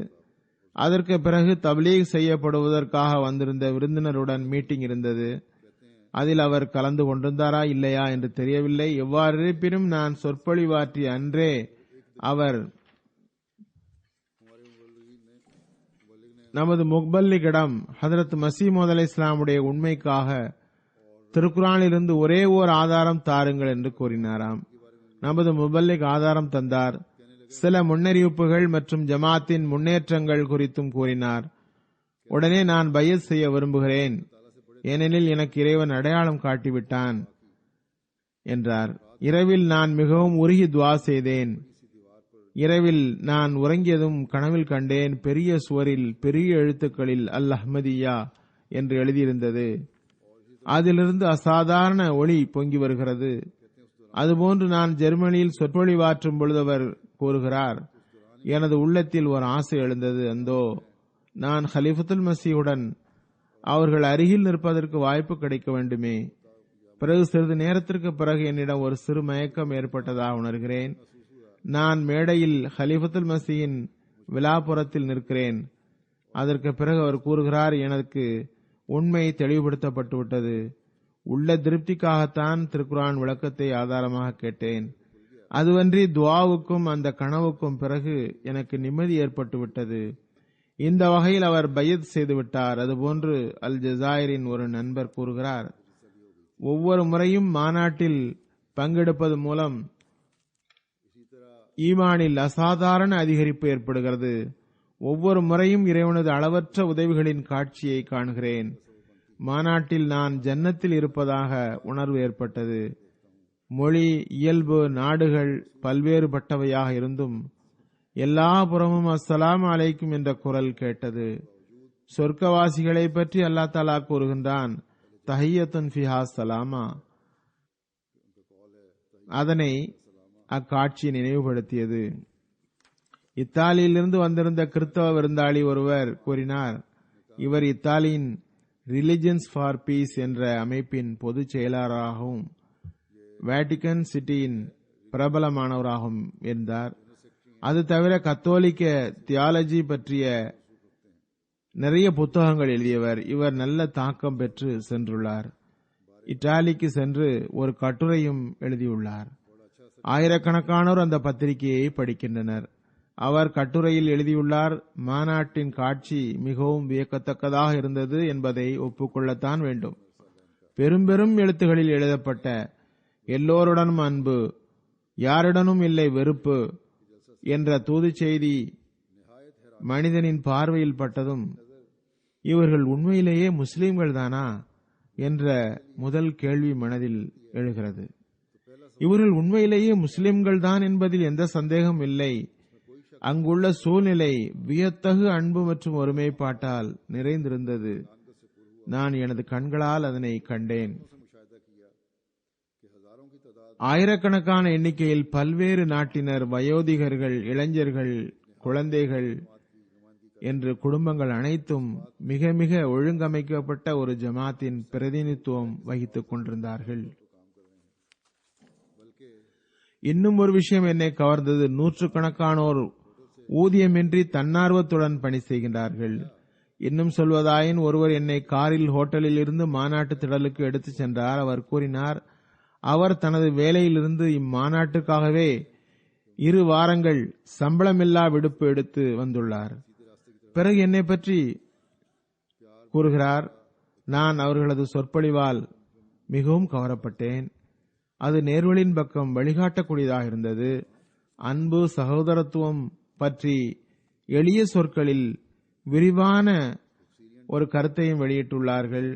அதற்கு பிறகு தப்லீக் செய்யப்படுவதற்காக வந்திருந்த விருந்தினருடன் மீட்டிங் இருந்தது. அதில் அவர் கலந்து கொண்டிருந்தாரா இல்லையா என்று தெரியவில்லை. எவ்வாறு இருப்பினும் நான் சொற்பொழிவாற்றிய அன்றே அவர் நமது முபல்லிகிடம் ஹதரத் மசீமூத் அலைஹிஸ்ஸலாமுடைய உண்மைக்காக திருக்குர்ஆனிலிருந்து ஒரே ஓர் ஆதாரம் தாருங்கள் என்று கூறினாராம். நமது முபல்லிக் ஆதாரம் தந்தார். சில முன்னறிவிப்புகள் மற்றும் ஜமாத்தின் முன்னேற்றங்கள் குறித்தும் கூறினார். உடனே நான் பையத் செய்ய விரும்புகிறேன், ஏனெனில் எனக்கு இறைவன் அடையாளம் காட்டிவிட்டான் என்றார். இரவில் நான் மிகவும் உருகி துவா செய்தேன். இரவில் நான் உறங்கியதும் கனவில் கண்டேன், பெரிய சுவரில் பெரிய எழுத்துக்களில் அல் அஹ்மதியா என்று எழுதியிருந்தது. அதிலிருந்து அசாதாரண ஒளி பொங்கி வருகிறது. அதுபோன்று நான் ஜெர்மனியில் சொற்பொழிவாற்றும் பொழுது அவர் கூறுகிறார், எனது உள்ளத்தில் ஒரு ஆசை எழுந்தது. அந்தோ நான் ஹலிஃபத்துல் மசீஹுடன் அவர்கள் அருகில் நிற்பதற்கு வாய்ப்பு கிடைக்க வேண்டுமே. பிறகு சிறிது நேரத்திற்கு பிறகு என்னிடம் ஒரு சிறு மயக்கம் ஏற்பட்டதாக உணர்கிறேன். நான் மேடையில் ஹலிஃபத்துல் மசீஹின் விழாப்புறத்தில் நிற்கிறேன். அதற்கு பிறகு அவர் கூறுகிறார், எனக்கு உண்மை தெளிவுபடுத்தப்பட்டு விட்டது. உள்ள திருப்திக்காகத்தான் திருக்குர்ஆன் விளக்கத்தை ஆதாரமாக கேட்டேன். அதுவன்றி துஆவுக்கும் அந்த கனவுக்கும் பிறகு எனக்கு நிம்மதி ஏற்பட்டு விட்டது. இந்த வகையில் அவர் பையத் செய்துவிட்டார். அதுபோன்று அல் ஜஸாயிரின் ஒரு நண்பர் கூறுகிறார், ஒவ்வொரு முறையும் மாநாட்டில் பங்கெடுப்பது மூலம் ஈமானில் அசாதாரண அதிகரிப்பு ஏற்படுகிறது. ஒவ்வொரு முறையும் இறைவனது அளவற்ற உதவிகளின் காட்சியை காண்கிறேன். மாநாட்டில் நான் ஜன்னத்தில் இருப்பதாக உணர்வு ஏற்பட்டது. மொழி, இயல்பு, நாடுகள் பல்வேறுபட்டவையாக இருந்தும் எல்லா புறமும் அஸ்ஸலாமு அலைக்கும் என்ற குரல் கேட்டது. சொர்க்கவாசிகளை பற்றி அல்லாஹ் தஆலா கூறுகின்றான், தஹியத்துன் ஃபிஹா ஸலாமா. அதனை அக்காட்சி நினைவுபடுத்தியது. இத்தாலியிலிருந்து வந்திருந்த கிறிஸ்தவ விருந்தாளி ஒருவர் கூறினார், இவர் இத்தாலியின் ரிலிஜன்ஸ் ஃபார் பீஸ் என்ற அமைப்பின் பொதுச் செயலாளராகவும் வேட்டிகன் சிட்டியின் பிரபலமானவராகவும் இருந்தார். அது தவிர கத்தோலிக்க தியாலஜி பற்றிய நிறைய புத்தகங்கள் எழுதியவர். இவர் நல்ல தாக்கம் பெற்று சென்றுள்ளார். இத்தாலிக்கு சென்று ஒரு கட்டுரையும் எழுதியுள்ளார். ஆயிரக்கணக்கானோர் அந்த பத்திரிகையை படிக்கின்றனர். அவர் கட்டுரையில் எழுதியுள்ளார், மாநாட்டின் காட்சி மிகவும் வியக்கத்தக்கதாக இருந்தது என்பதை ஒப்புக்கொள்ளத்தான் வேண்டும். பெரும் பெரும் எழுத்துகளில் எழுதப்பட்ட எல்லோருடனும் அன்பு, யாருடனும் இல்லை வெறுப்பு என்ற தூது செய்தி மனிதனின் பார்வையில் பட்டதும், இவர்கள் உண்மையிலேயே முஸ்லிம்கள் தானா என்ற முதல் கேள்வி மனதில் எழுகிறது. இவர்கள் உண்மையிலேயே முஸ்லிம்கள் தான் என்பதில் எந்த சந்தேகம் இல்லை. அங்குள்ள சூழ்நிலை வியத்தகு அன்பு மற்றும் ஒருமைப்பாட்டால் நிறைந்திருந்தது. நான் எனது கண்களால் அதனை கண்டேன். ஆயிரக்கணக்கான எண்ணிக்கையில் பல்வேறு நாட்டினர், வயோதிகர்கள், இளைஞர்கள், குழந்தைகள் என்று குடும்பங்கள் அனைத்தும் மிக மிக ஒழுங்கமைக்கப்பட்ட ஒரு ஜமாத்தின் பிரதிநிதித்துவம் வகித்துக் கொண்டிருந்தார்கள். இன்னும் ஒரு விஷயம் என்னை கவர்ந்தது. நூற்றுக்கணக்கானோர் ஊதியமின்றி தன்னார்வத்துடன் பணி செய்கின்றார்கள். இன்னும் சொல்வதாயின், ஒருவர் என்னை காரில் ஹோட்டலில் இருந்து மாநாட்டு திடலுக்கு எடுத்துச் சென்றார். அவர் கூறினார், அவர் தனது வேலையிலிருந்து இம்மாநாட்டுக்காகவே 2 வாரங்கள் சம்பளமில்லா விடுப்பு எடுத்து வந்துள்ளார். பிறகு என்னை பற்றி கூறுகிறார், நான் அவர்களது சொற்பொழிவால் மிகவும் கவரப்பட்டேன். அது நேர்வழியின் பக்கம் வழிகாட்டக்கூடியதாக இருந்தது. அன்பு, சகோதரத்துவம் பற்றி எளிய சொற்களில் விரிவான ஒரு கருத்தையும் வெளியிட்டுள்ளார்கள்.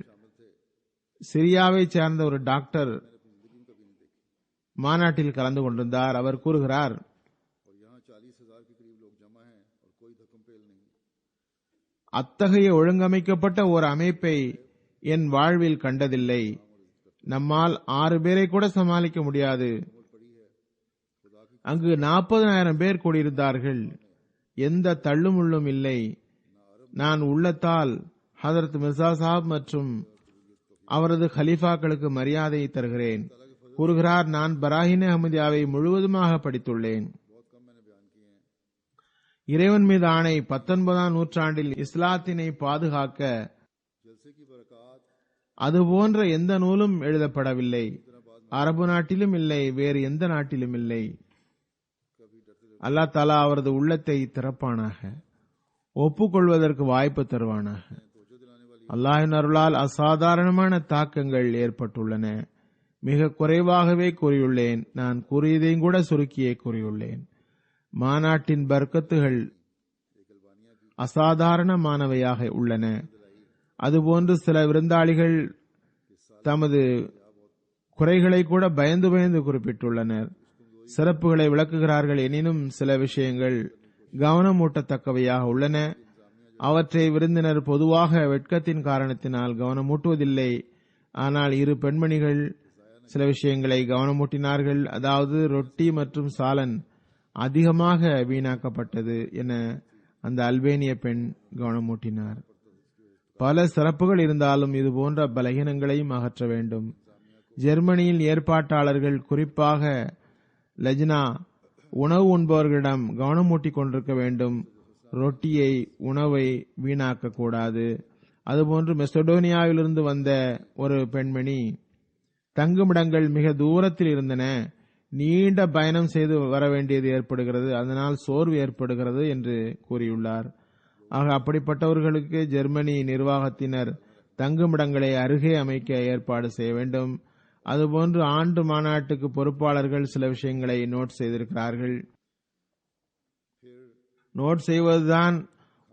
சிரியாவை சேர்ந்த ஒரு டாக்டர் மாநாட்டில் கலந்து கொண்டிருந்தார். அவர் கூறுகிறார், அத்தகைய ஒழுங்கமைக்கப்பட்ட ஒரு அமைப்பை என் வாழ்வில் கண்டதில்லை. நம்மால் 6 பேரை கூட சமாளிக்க முடியாது. அங்கு 40,000 பேர் கூடியிருந்தார்கள். எந்த தள்ளுமுள்ளும் இல்லை. நான் உள்ளத்தால் ஹதரத் மிர்சா சாப் மற்றும் அவரது கலீஃபாக்களுக்கு மரியாதையை தருகிறேன். கூறுகிறார், நான் பராஹினே அஹ்மதியாவை முழுவதுமாக படித்துள்ளேன். இறைவன் மீது ஆணை, 19ஆம் நூற்றாண்டில் இஸ்லாத்தினை பாதுகாக்க அதுபோன்ற எந்த நூலும் எழுதப்படவில்லை. அரபு நாட்டிலும் இல்லை, வேறு எந்த நாட்டிலும் இல்லை. அல்லாஹ் தஆலா அவரது உள்ளத்தை திறப்பானாக, ஒப்புக்கொள்வதற்கு வாய்ப்பு தருவானாக. அல்லாஹ்வின் அருளால் அசாதாரணமான தாக்கங்கள் ஏற்பட்டுள்ளன. மிக குறைவாகவே கூறியுள்ளேன். நான் கூறியதையும் கூட சுருக்கியே கூறியுள்ளேன். மாநாட்டின் பர்க்கத்துகள் அசாதாரணமானவையாக உள்ளன. அதுபோன்று சில விருந்தாளிகள் தமது குறைகளை கூட பயந்து பயந்து குறிப்பிட்டுள்ளனர். சிறப்புகளை விளக்குகிறார்கள். எனினும் சில விஷயங்கள் கவனமூட்டத்தக்கவையாக உள்ளன. அவற்றை விருந்தினர் பொதுவாக வெட்கத்தின் காரணத்தினால் கவனமூட்டுவதில்லை. ஆனால் இரு பெண்மணிகள் சில விஷயங்களை கவனமூட்டினார்கள். அதாவது ரொட்டி மற்றும் சாலன் அதிகமாக வீணாக்கப்பட்டது என அந்த அல்பேனிய பெண் கவனமூட்டினார். பல சிறப்புகள் இருந்தாலும் இது போன்ற பலகீனங்களையும் அகற்ற வேண்டும். ஜெர்மனியில் ஏற்பாட்டாளர்கள், குறிப்பாக லஜ்னா, உணவு உண்பவர்களிடம் கவனமூட்டிக் கொண்டிருக்க வேண்டும். ரொட்டியை, உணவை வீணாக்க கூடாது. அதுபோன்று மெசடோனியாவிலிருந்து வந்த ஒரு பெண்மணி, தங்குமிடங்கள் மிக தூரத்தில் இருந்தன, நீண்ட பயணம் செய்து வர வேண்டியது ஏற்படுகிறது, அதனால் சோர்வு ஏற்படுகிறது என்று கூறியுள்ளார். ஆக அப்படிப்பட்டவர்களுக்கு ஜெர்மனி நிர்வாகத்தினர் தங்குமிடங்களை அருகே அமைக்க ஏற்பாடு செய்ய வேண்டும். அதுபோன்று ஆண்டு மாநாட்டுக்கு பொறுப்பாளர்கள் சில விஷயங்களை நோட் செய்திருக்கிறார்கள். நோட் செய்வதுதான்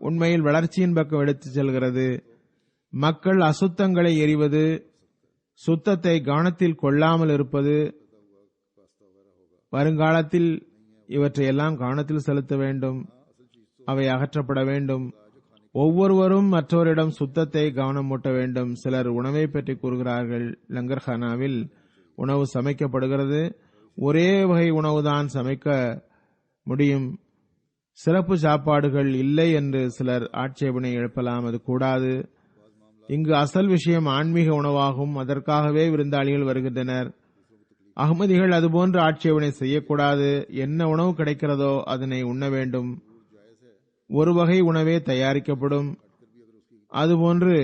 உண்மையில் வளர்ச்சியின் பக்கம் எடுத்துச் செல்கிறது. மக்கள் அசுத்தங்களை எறிவது, சுத்தத்தை கவனத்தில் கொள்ளாமல் இருப்பது, வருங்காலத்தில் இவற்றையெல்லாம் கவனத்தில் செலுத்த வேண்டும். அவை அகற்றப்பட வேண்டும். ஒவ்வொருவரும் மற்றவரிடம் சுத்தத்தை கவனம் மூட்ட வேண்டும். சிலர் உணவை பற்றி கூறுகிறார்கள். லங்கர்ஹானாவில் உணவு சமைக்கப்படுகிறது. ஒரே வகை உணவுதான் சமைக்க முடியும். சிறப்பு சாப்பாடுகள் இல்லை என்று சிலர் ஆட்சேபனை எழுப்பலாம். அது கூடாது. இங்கு அசல் விஷயம் ஆன்மீக உணவாகும். அதற்காகவே விருந்தாளிகள் வருகின்றனர். அகமதிகள் அதுபோன்று ஆட்சேபனை செய்யக்கூடாது. என்ன உணவு கிடைக்கிறதோ அதனை உண்ண வேண்டும். ஒரு வகை உணவே தயாரிக்கப்படும். அதுபோன்று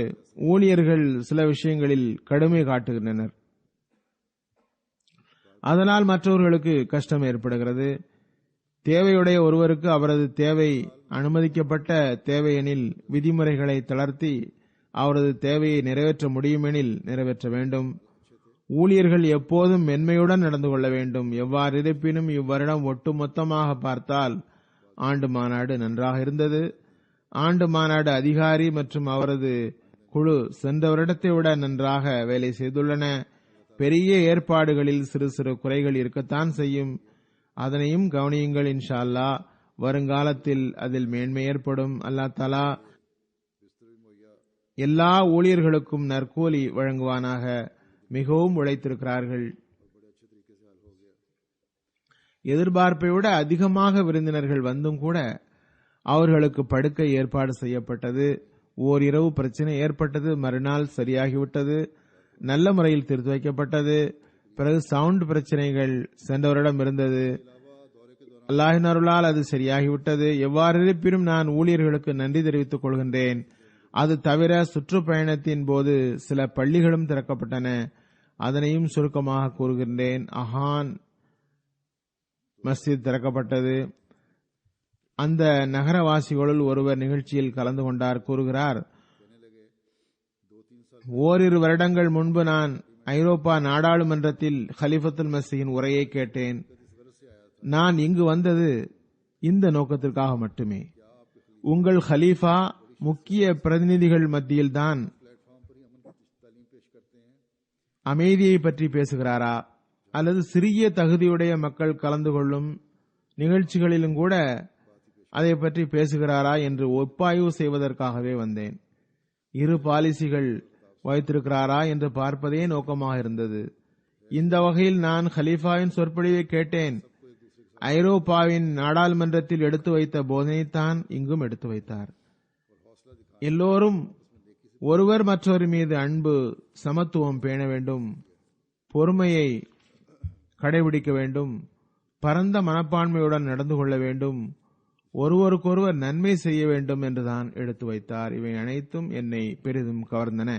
ஊழியர்கள் சில விஷயங்களில் கடுமை காட்டுகின்றனர். அதனால் மற்றவர்களுக்கு கஷ்டம் ஏற்படுகிறது. தேவையுடைய ஒருவருக்கு அவரது தேவை அனுமதிக்கப்பட்ட தேவையெனில் விதிமுறைகளை தளர்த்தி அவரது தேவையை நிறைவேற்ற முடியுமெனில் நிறைவேற்ற வேண்டும். ஊழியர்கள் எப்போதும் மென்மையுடன் நடந்து கொள்ள வேண்டும். எவ்வாறு இருப்பினும் இவ்வருடம் ஒட்டுமொத்தமாக பார்த்தால் ஆண்டு மாநாடு நன்றாக இருந்தது. ஆண்டு மாநாடு அதிகாரி மற்றும் அவரது குழு சென்ற வருடத்தை விட நன்றாக வேலை செய்துள்ளன. பெரிய ஏற்பாடுகளில் சிறு சிறு குறைகள் இருக்கத்தான் செய்யும். அதனையும் கவனியுங்கள். இன்ஷா அல்லாஹ் வருங்காலத்தில் அதில் மேன்மை ஏற்படும். அல்லாஹ் தஆலா எல்லா ஊழியர்களுக்கும் நற்கூலி வழங்குவானாக. மிகவும் உழைத்திருக்கிறார்கள். எதிர்பார்ப்பை விட அதிகமாக விருந்தினர்கள் வந்தும் கூட அவர்களுக்கு படுக்கை ஏற்பாடு செய்யப்பட்டது. ஓரிரவு பிரச்சனை ஏற்பட்டது. மறுநாள் சரியாகிவிட்டது. நல்ல முறையில் தீர்த்து வைக்கப்பட்டது. பிறகு சவுண்ட் பிரச்சனைகள் சென்றவரிடம் இருந்தது. அல்லாஹின் அருளால் அது சரியாகிவிட்டது. எவ்வாறு இருப்பினும் நான் ஊழியர்களுக்கு நன்றி தெரிவித்துக் கொள்கின்றேன். அது தவிர சுற்றுப்பயணத்தின் போது சில பள்ளிகளும் திறக்கப்பட்டன. அதனையும் சுருக்கமாக கூறுகின்றேன். அஹான் மஸ்ஜித் திறக்கப்பட்டது. அந்த நகரவாசிகளுள் ஒருவர் நிகழ்ச்சியில் கலந்து கொண்டார். கூறுகிறார், ஓரிரு வருடங்கள் முன்பு நான் ஐரோப்பா நாடாளுமன்றத்தில் ஹலிஃபத்துல் மஸீஹின் உரையை கேட்டேன். நான் இங்கு வந்தது இந்த நோக்கத்திற்காக மட்டுமே. உங்கள் ஹலீஃபா முக்கிய பிரதிநிதிகள் மத்தியில்தான் அமைதியை பற்றி பேசுகிறாரா அல்லது சிறிய தகுதியுடைய மக்கள் கலந்து கொள்ளும் நிகழ்ச்சிகளிலும் கூட அதை பற்றி பேசுகிறாரா என்று ஒப்பாய்வு செய்வதற்காகவே வந்தேன். இரு பாலிசிகள் வைத்திருக்கிறாரா என்று பார்ப்பதே நோக்கமாக இருந்தது. இந்த வகையில் நான் ஹலீஃபாவின் சொற்பொழிவை கேட்டேன். ஐரோப்பாவின் நாடாளுமன்றத்தில் எடுத்து வைத்த போதனைத்தான் இங்கும் எடுத்து வைத்தார். எல்லோரும் ஒருவர் மற்றவர் மீது அன்பு, சமத்துவம் பேண வேண்டும், பொறுமையை கடைபிடிக்க வேண்டும், பரந்த மனப்பான்மையுடன் நடந்து கொள்ள வேண்டும், ஒருவருக்கொருவர் நன்மை செய்ய வேண்டும் என்றுதான் எடுத்து வைத்தார். இவை அனைத்தும் என்னை பெரிதும் கவர்ந்தன.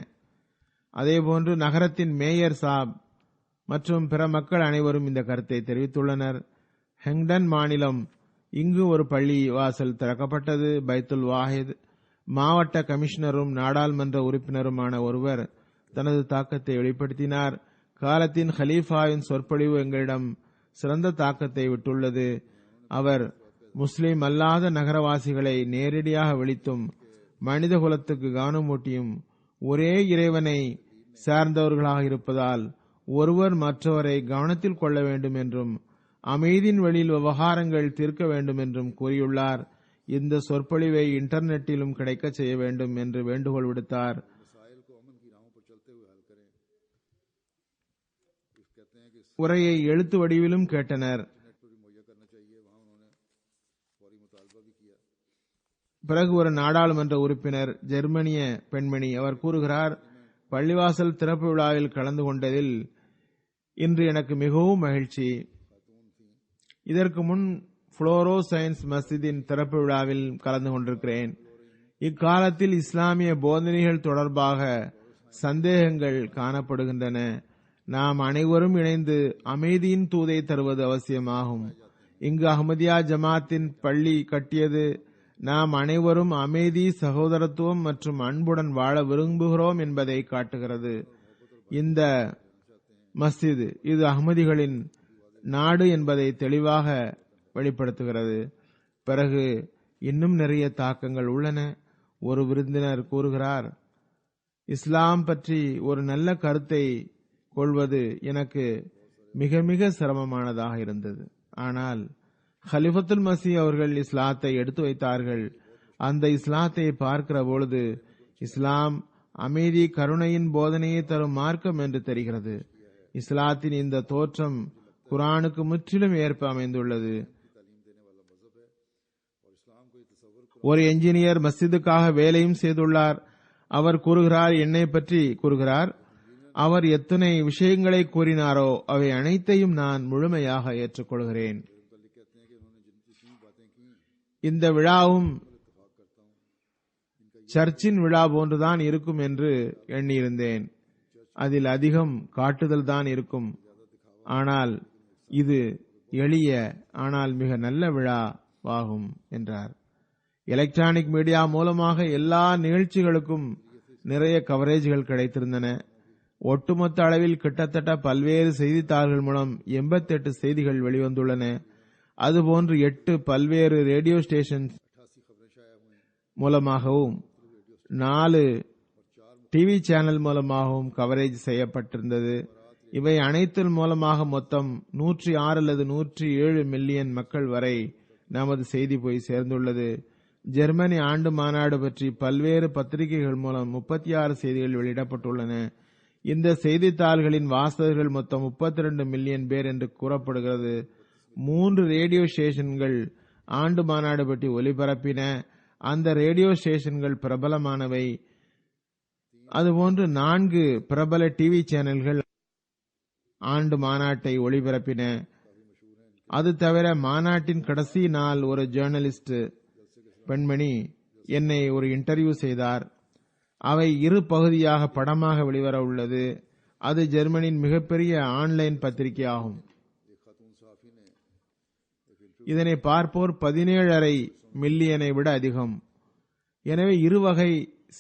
அதேபோன்று நகரத்தின் மேயர் சாப் மற்றும் பிற மக்கள் அனைவரும் இந்த கருத்தை தெரிவித்துள்ளனர். ஹெங்டன் மாநிலம், இங்கு ஒரு பள்ளி வாசல் திறக்கப்பட்டது. பைத்துல் வாஹித் மாவட்ட கமிஷனரும் நாடாளுமன்ற உறுப்பினருமான ஒருவர் தனது தாக்கத்தை வெளிப்படுத்தினார். காலத்தின் ஹலீஃபாவின் சொற்பொழிவு எங்களிடம் சிறந்த தாக்கத்தை விட்டுள்ளது. அவர் முஸ்லிம் அல்லாத நகரவாசிகளை நேரடியாக விழித்தும் மனித குலத்துக்கு கவனமூட்டியும் ஒரே இறைவனை சார்ந்தவர்களாக இருப்பதால் ஒருவர் மற்றவரை கவனத்தில் கொள்ள வேண்டும் என்றும் அமைதியின் வழியில் விவகாரங்கள் தீர்க்க வேண்டும் என்றும் கூறியுள்ளார். இந்த சொற்பொழிவை இன்டர்நெட்டிலும் கிடைக்க செய்ய வேண்டும் என்று வேண்டுகோள் விடுத்தார். உரையை எழுத்து வடிவிலும் கேட்டனர். பிறகு ஒரு நாடாளுமன்ற உறுப்பினர், ஜெர்மனிய பெண்மணி, அவர் கூறுகிறார், பள்ளிவாசல் திறப்பு விழாவில் கலந்து கொண்டதில் இன்று எனக்கு மிகவும் மகிழ்ச்சி. இதற்கு முன் புளோரோ சயின்ஸ் மஸ்ஜிதின் திறப்பு விழாவில் கலந்து கொண்டிருக்கிறேன். இக்காலத்தில் இஸ்லாமிய போதனைகள் தொடர்பாக சந்தேகங்கள் காணப்படுகின்றன. நாம் அனைவரும் இணைந்து அமைதியின் தூதை தருவது அவசியமாகும். இங்கு அஹ்மதியா ஜமாத்தின் பள்ளி கட்டியது நாம் அனைவரும் அமைதி, சகோதரத்துவம் மற்றும் அன்புடன் வாழ விரும்புகிறோம் என்பதை காட்டுகிறது. இந்த மஸ்ஜித் இது அஹ்மதிகளின் நாடு என்பதை தெளிவாக வெளிப்படுத்துகிறது. பிறகு இன்னும் நிறைய தாக்கங்கள் உள்ளன. ஒரு விருந்தினர் கூறுகிறார், இஸ்லாம் பற்றி ஒரு நல்ல கருத்தை கொள்வது எனக்கு மிக மிக சிரமமானதாக இருந்தது. ஆனால் ஹலிஃபத்துல் மசீஹ் அவர்கள் இஸ்லாத்தை எடுத்து வைத்தார்கள். அந்த இஸ்லாத்தை பார்க்கிற பொழுது இஸ்லாம் அமைதி, கருணையின் போதனையை தரும் மார்க்கம் என்று தெரிகிறது. இஸ்லாத்தின் இந்த தோற்றம் குர்ஆனுக்கு முற்றிலும் ஏற்ப அமைந்துள்ளது. ஒரு என்ஜினியர் மஸ்ஜிதுக்காக வேலையும் செய்துள்ளார். அவர் கூறுகிறார், என்னை பற்றி கூறுகிறார், அவர் எத்தனை விஷயங்களை கூறினாரோ அவை அனைத்தையும் நான் முழுமையாக ஏற்றுக்கொள்கிறேன். இந்த விழாவும் சர்ச்சின் விழா போன்றுதான் இருக்கும் என்று எண்ணியிருந்தேன். அதில் அதிகம் காட்டுதல் தான் இருக்கும். ஆனால் இது எளிய ஆனால் மிக நல்ல விழாவாகும் என்றார். எலக்ட்ரானிக் மீடியா மூலமாக எல்லா நிகழ்ச்சிகளுக்கும் நிறைய கவரேஜ்கள் கிடைத்திருந்தன. ஒட்டுமொத்த அளவில் கிட்டத்தட்ட பல்வேறு செய்தித்தாள்கள் மூலம் 88 செய்திகள் வெளிவந்துள்ளன. அதுபோன்று 8 பல்வேறு ரேடியோ ஸ்டேஷன் மூலமாகவும் 4 டிவி சேனல் மூலமாகவும் கவரேஜ் செய்யப்பட்டிருந்தது. இவை அனைத்தின் மூலமாக மொத்தம் 106 அல்லது 107 மில்லியன் மக்கள் வரை நமது செய்தி போய் சேர்ந்துள்ளது. ஜெர்மனி ஆண்டு மாநாடு பற்றி பல்வேறு பத்திரிகைகள் மூலம் 36 செய்திகள் வெளியிடப்பட்டுள்ளன. இந்த செய்தித்தாள்களின் வாசகர்கள் மொத்தம் 32 மில்லியன் பேர் என்று கூறப்படுகிறது. 3 ரேடியோ ஸ்டேஷன்கள் ஆண்டு மாநாடு பற்றி ஒலிபரப்பின. அந்த ரேடியோ ஸ்டேஷன்கள் பிரபலமானவை. அதுபோன்று 4 பிரபல டிவி சேனல்கள் ஆண்டு மாநாட்டை ஒளிபரப்பின. அது தவிர மாநாட்டின் கடைசி நாள் ஒரு ஜேர்னலிஸ்ட் பெண்மணி என்னை ஒரு இன்டர்வியூ செய்தார். அவை 2 பகுதியாக படமாக வெளிவர உள்ளது. அது ஜெர்மனியின் மிகப்பெரிய ஆன்லைன் பத்திரிகை ஆகும். இதனை பார்ப்போர் 17.5 மில்லியனை விட அதிகம். எனவே 2 வகை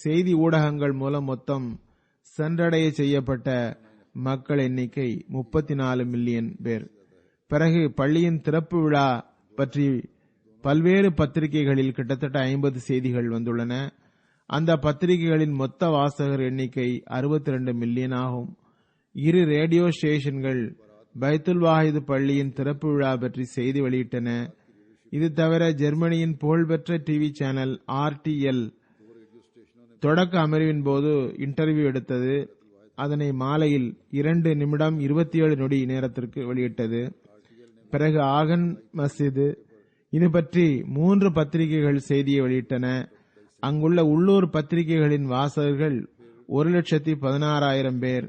செய்தி ஊடகங்கள் மூலம் மொத்தம் சென்றடைய செய்யப்பட்ட மக்கள் எண்ணிக்கை 34 மில்லியன் பேர். பிறகு பள்ளியின் திறப்பு விழா பற்றி பல்வேறு பத்திரிகைகளில் கிட்டத்தட்ட 50 செய்திகள் வந்துள்ளன. அந்த பத்திரிகைகளின் மொத்த வாசகர் எண்ணிக்கை 62 மில்லியன் ஆகும். 2 ரேடியோ ஸ்டேஷன்கள் பைத்துல் வாஹித் பள்ளியின் திறப்பு விழா பற்றி செய்தி வெளியிட்டன. இது தவிர ஜெர்மனியின் புகழ்பெற்ற டிவி சேனல் RTL தொடக்க அமர்வின் போது இன்டர்வியூ எடுத்தது. அதனை மாலையில் 2 நிமிடம் 27 நொடி நேரத்திற்கு வெளியிட்டது. பிறகு ஆகன் மஸ்ஜித் இது பற்றி 3 பத்திரிகைகள் செய்தியை வெளியிட்டன. அங்குள்ள உள்ளூர் பத்திரிகைகளின் வாசகர்கள் 1,16,000 பேர்.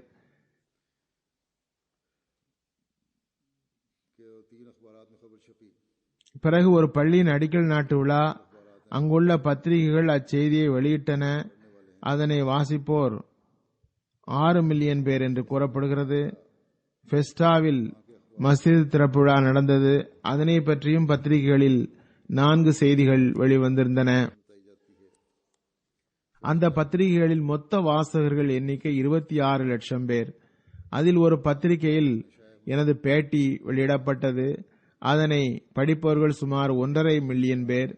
பிறகு ஒரு பள்ளியின் அடிக்கல் நாட்டு விழா. அங்குள்ள பத்திரிகைகள் அச்செய்தியை வெளியிட்டன. அதனை வாசிப்போர் 6 மில்லியன் பேர் என்று கூறப்படுகிறது. ஃபெஸ்டாவில் மஸ்ஜித் திறப்பு விழா நடந்தது. அதனை பற்றியும் பத்திரிகைகளில் 4 செய்திகள் வெளிவந்திருந்தன. அந்த பத்திரிகைகளில் மொத்த வாசகர்கள் எண்ணிக்கை 26 லட்சம் பேர். அதில் ஒரு பத்திரிகையில் எனது பேட்டி வெளியிடப்பட்டது. அதனை படிப்பவர்கள் சுமார் 1.5 மில்லியன் பேர்.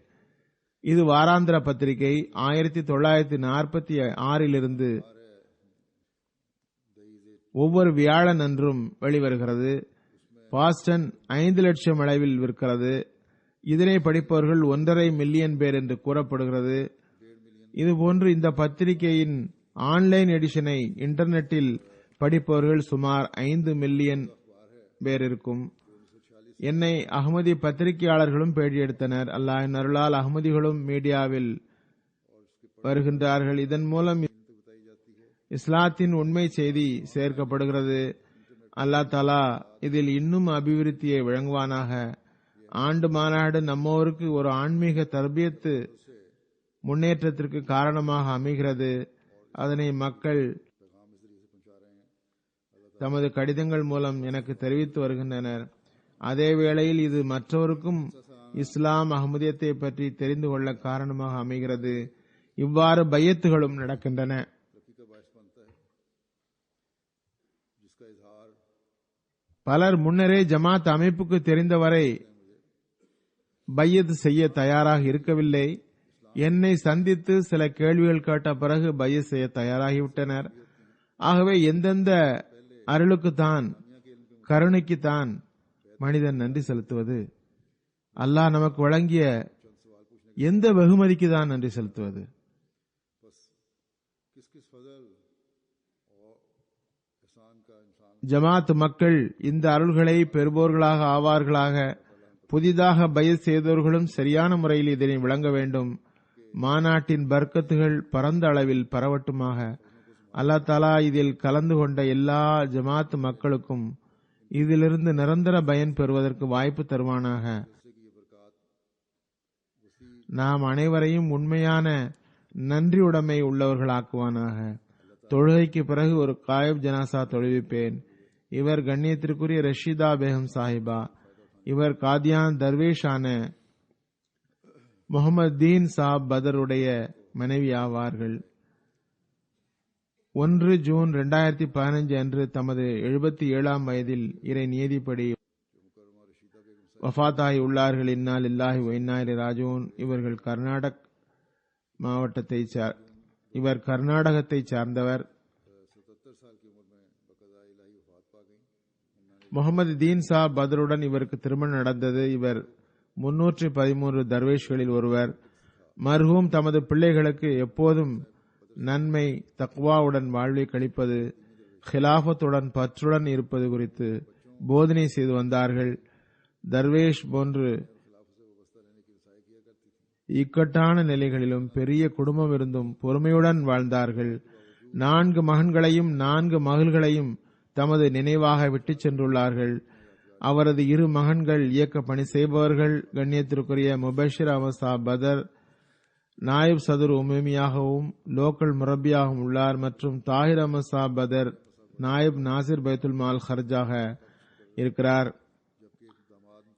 இது வாராந்திர பத்திரிகை. 1946 ஒவ்வொரு வியாழன் அன்றும் வெளிவருகிறது. பாஸ்டன் 5 லட்சம் அளவில் விற்கிறது. இதனை படிப்பவர்கள் 1.5 மில்லியன் பேர் என்று கூறப்படுகிறது. இதுபோன்று இந்த பத்திரிகையின் ஆன்லைன் எடிஷனை இன்டர்நெட்டில் படிப்பவர்கள் சுமார் 5 மில்லியன் பேர் இருக்கும். என்னை அகமதி பத்திரிகையாளர்களும் பேட்டி எடுத்தனர். அல்லாஹ்வின் அருளால் அகமதிகளும் மீடியாவில் வருகின்றார்கள். இதன் மூலம் இஸ்லாத்தின் உண்மை செய்தி சேர்க்கப்படுகிறது. அல்லாஹ் தஆலா இதில் இன்னும் அபிவிருத்தியை வழங்குவானாக. ஆண்டு மாநாடு நம்மோருக்கு ஒரு ஆன்மீக தர்பியத்து முன்னேற்றத்திற்கு காரணமாக அமைகிறது. அதனை மக்கள் தமது கடிதங்கள் மூலம் எனக்கு தெரிவித்து வருகின்றனர். அதே வேளையில் இது மற்றவருக்கும் இஸ்லாம் அஹ்மதியத்தை பற்றி தெரிந்து கொள்ள காரணமாக அமைகிறது. இவ்வாறு பையத்துகளும் நடக்கின்றன. பலர் முன்னரே ஜமாத் அமைப்புக்கு தெரிந்தவரை பையத் செய்ய தயாராக இருக்கவில்லை. என்னை சந்தித்து சில கேள்விகள் கேட்ட பிறகு பையத் செய்ய தயாராகிவிட்டனர். ஆகவே எந்தெந்த அருளுக்குத்தான் கருணைக்குத்தான் மனிதன் நன்றி செலுத்துவது? அல்லாஹ் நமக்கு வழங்கிய எந்த வெகுமதிக்கு தான் நன்றி செலுத்துவது? ஜமாத் மக்கள் இந்த அருள்களை பெறுபவர்களாக ஆவார்களாக. புதிதாக பையத் செய்தவர்களும் சரியான முறையில் இதனை விளங்க வேண்டும். மாநாட்டின் பர்க்கத்துகள் பரந்த அளவில் பரவட்டுமாக. அல்லாஹ் தஆலா இதில் கலந்து கொண்ட எல்லா ஜமாத் மக்களுக்கும் இதிலிருந்து நிரந்தர பயன் பெறுவதற்கு வாய்ப்பு தருவானாக. நாம் அனைவரையும் உண்மையான நன்றியுடைமை உள்ளவர்களாக்குவானாக. தொழுகைக்கு பிறகு ஒரு காயப் ஜனாசா தொழுவிப்பேன். இவர் கண்ணியத்திற்குரிய ரஷீதா பேகம் சாஹிபா. இவர் காதியான் தர்வேஷான முகமது தீன் சாப் பதருடைய மனைவி ஆவார்கள். 1 ஜூன் 2015 அன்று தமது 77ஆம் வயதில் இறை நியதிப்படி வஃபாத்தாகி உள்ளார்கள். இன்னா லில்லாஹி வ இன்னா இலைஹி ராஜிஊன். இவர்கள் கர்நாடகத்தை சார்ந்தவர். முகமது தீன் சாப் பதருடன் இவருக்கு திருமணம் நடந்தது. இவர் 313 தர்வேஷ்களில் ஒருவர். மர்ஹூம் தமது பிள்ளைகளுக்கு எப்போதும் நன்மை தக்வாவுடன் வாழ்வை கழிப்பது, ஹிலாஃபத்துடன் பற்றுடன் இருப்பது குறித்து போதனை செய்து வந்தார்கள். தர்வேஷ் போன்று இக்கட்டான நிலைகளிலும் பெரிய குடும்பம் இருந்தும் பொறுமையுடன் வாழ்ந்தார்கள். 4 மகன்களையும் 4 மகள்களையும் தமது நினைவாக விட்டுச் சென்றுள்ளார்கள். அவரது 2 மகன்கள் இயக்க பணி செய்பவர்கள். கண்ணியத்திற்குரிய முபஷிர் அஹமத் சாப் பதர் நாயிப் சதுர் உமேமியாகவும் லோக்கல் முரப்பியாகவும் உள்ளார். மற்றும் தாஹிர் அஹமத் சாப் பதர் நாயிப் நாசிர் பைத்துல் மால் ஹர்ஜாக இருக்கிறார்.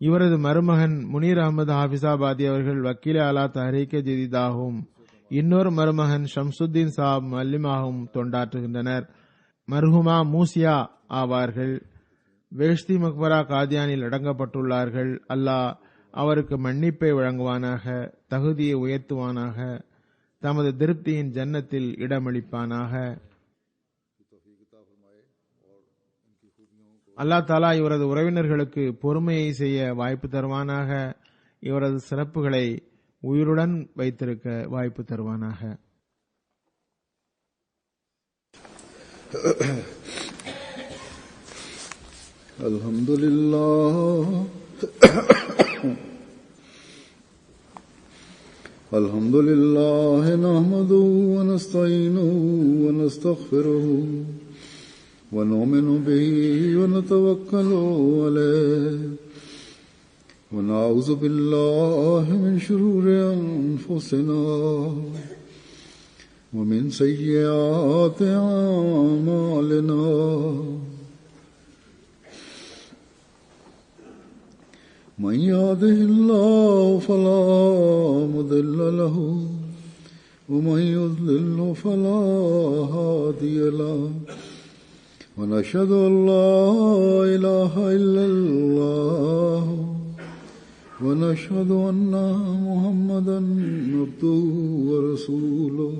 இவரது மருமகன் முனீர் அகமது ஹாபிசாபாதி அவர்கள் வக்கீல அலா தஹரீக் ஜதீதாகவும் இன்னொரு மருமகன் ஷம்சுத்தீன் சாப் மல்லிமாகவும் தொண்டாற்றுகின்றனர். மர்ஹூமா மூசியா ஆவார்கள். வேஷ்தி மக்பரா காதியானில் அடங்கப்பட்டுள்ளார்கள். அல்லாஹ் அவருக்கு மன்னிப்பை வழங்குவானாக, தகுதியை உயர்த்துவானாக, தமது திருப்தியின் ஜன்னத்தில் இடமளிப்பானாக. அல்லாஹ் தஆலா இவரது உறவினர்களுக்கு பொறுமையை செய்ய வாய்ப்பு தருவானாக. இவரது சிறப்புகளை உயிருடன் வைத்திருக்க வாய்ப்பு தருவானாக. அல்ஹம்துலில்லாஹ் நஹ்மதுஹு வ நஸ்தஈனுஹு வ நஸ்தக்ஃபிருஹு வ நு'மினு பிஹி வ நதவக்கலு அலைஹி வ நஅஊது பில்லாஹி மின் ஷுரூரி அன்ஃபுஸினா வ மின் ஸய்யிஆத்தி அஅமாலினா. من يهده الله فلا مضل له ومن يضلل فلا هادي له ونشهد أن لا إله إلا الله ونشهد أن محمدا عبده ورسوله.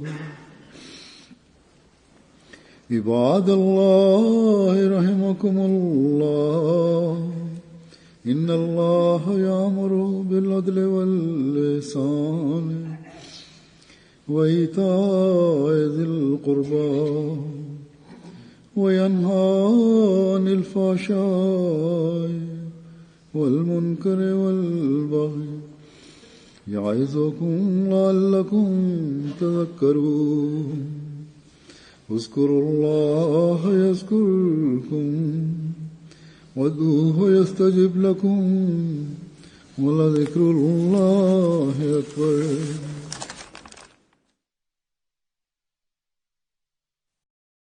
عباد الله رحمكم الله إن الله يأمر بالعدل والإحسان وإيتاء ذي القربى وينهى عن الفحشاء والمنكر والبغي يعظكم لعلكم تذكرون اذكروا الله يذكركم وادعوه يستجب لكم ولذكر الله أكبر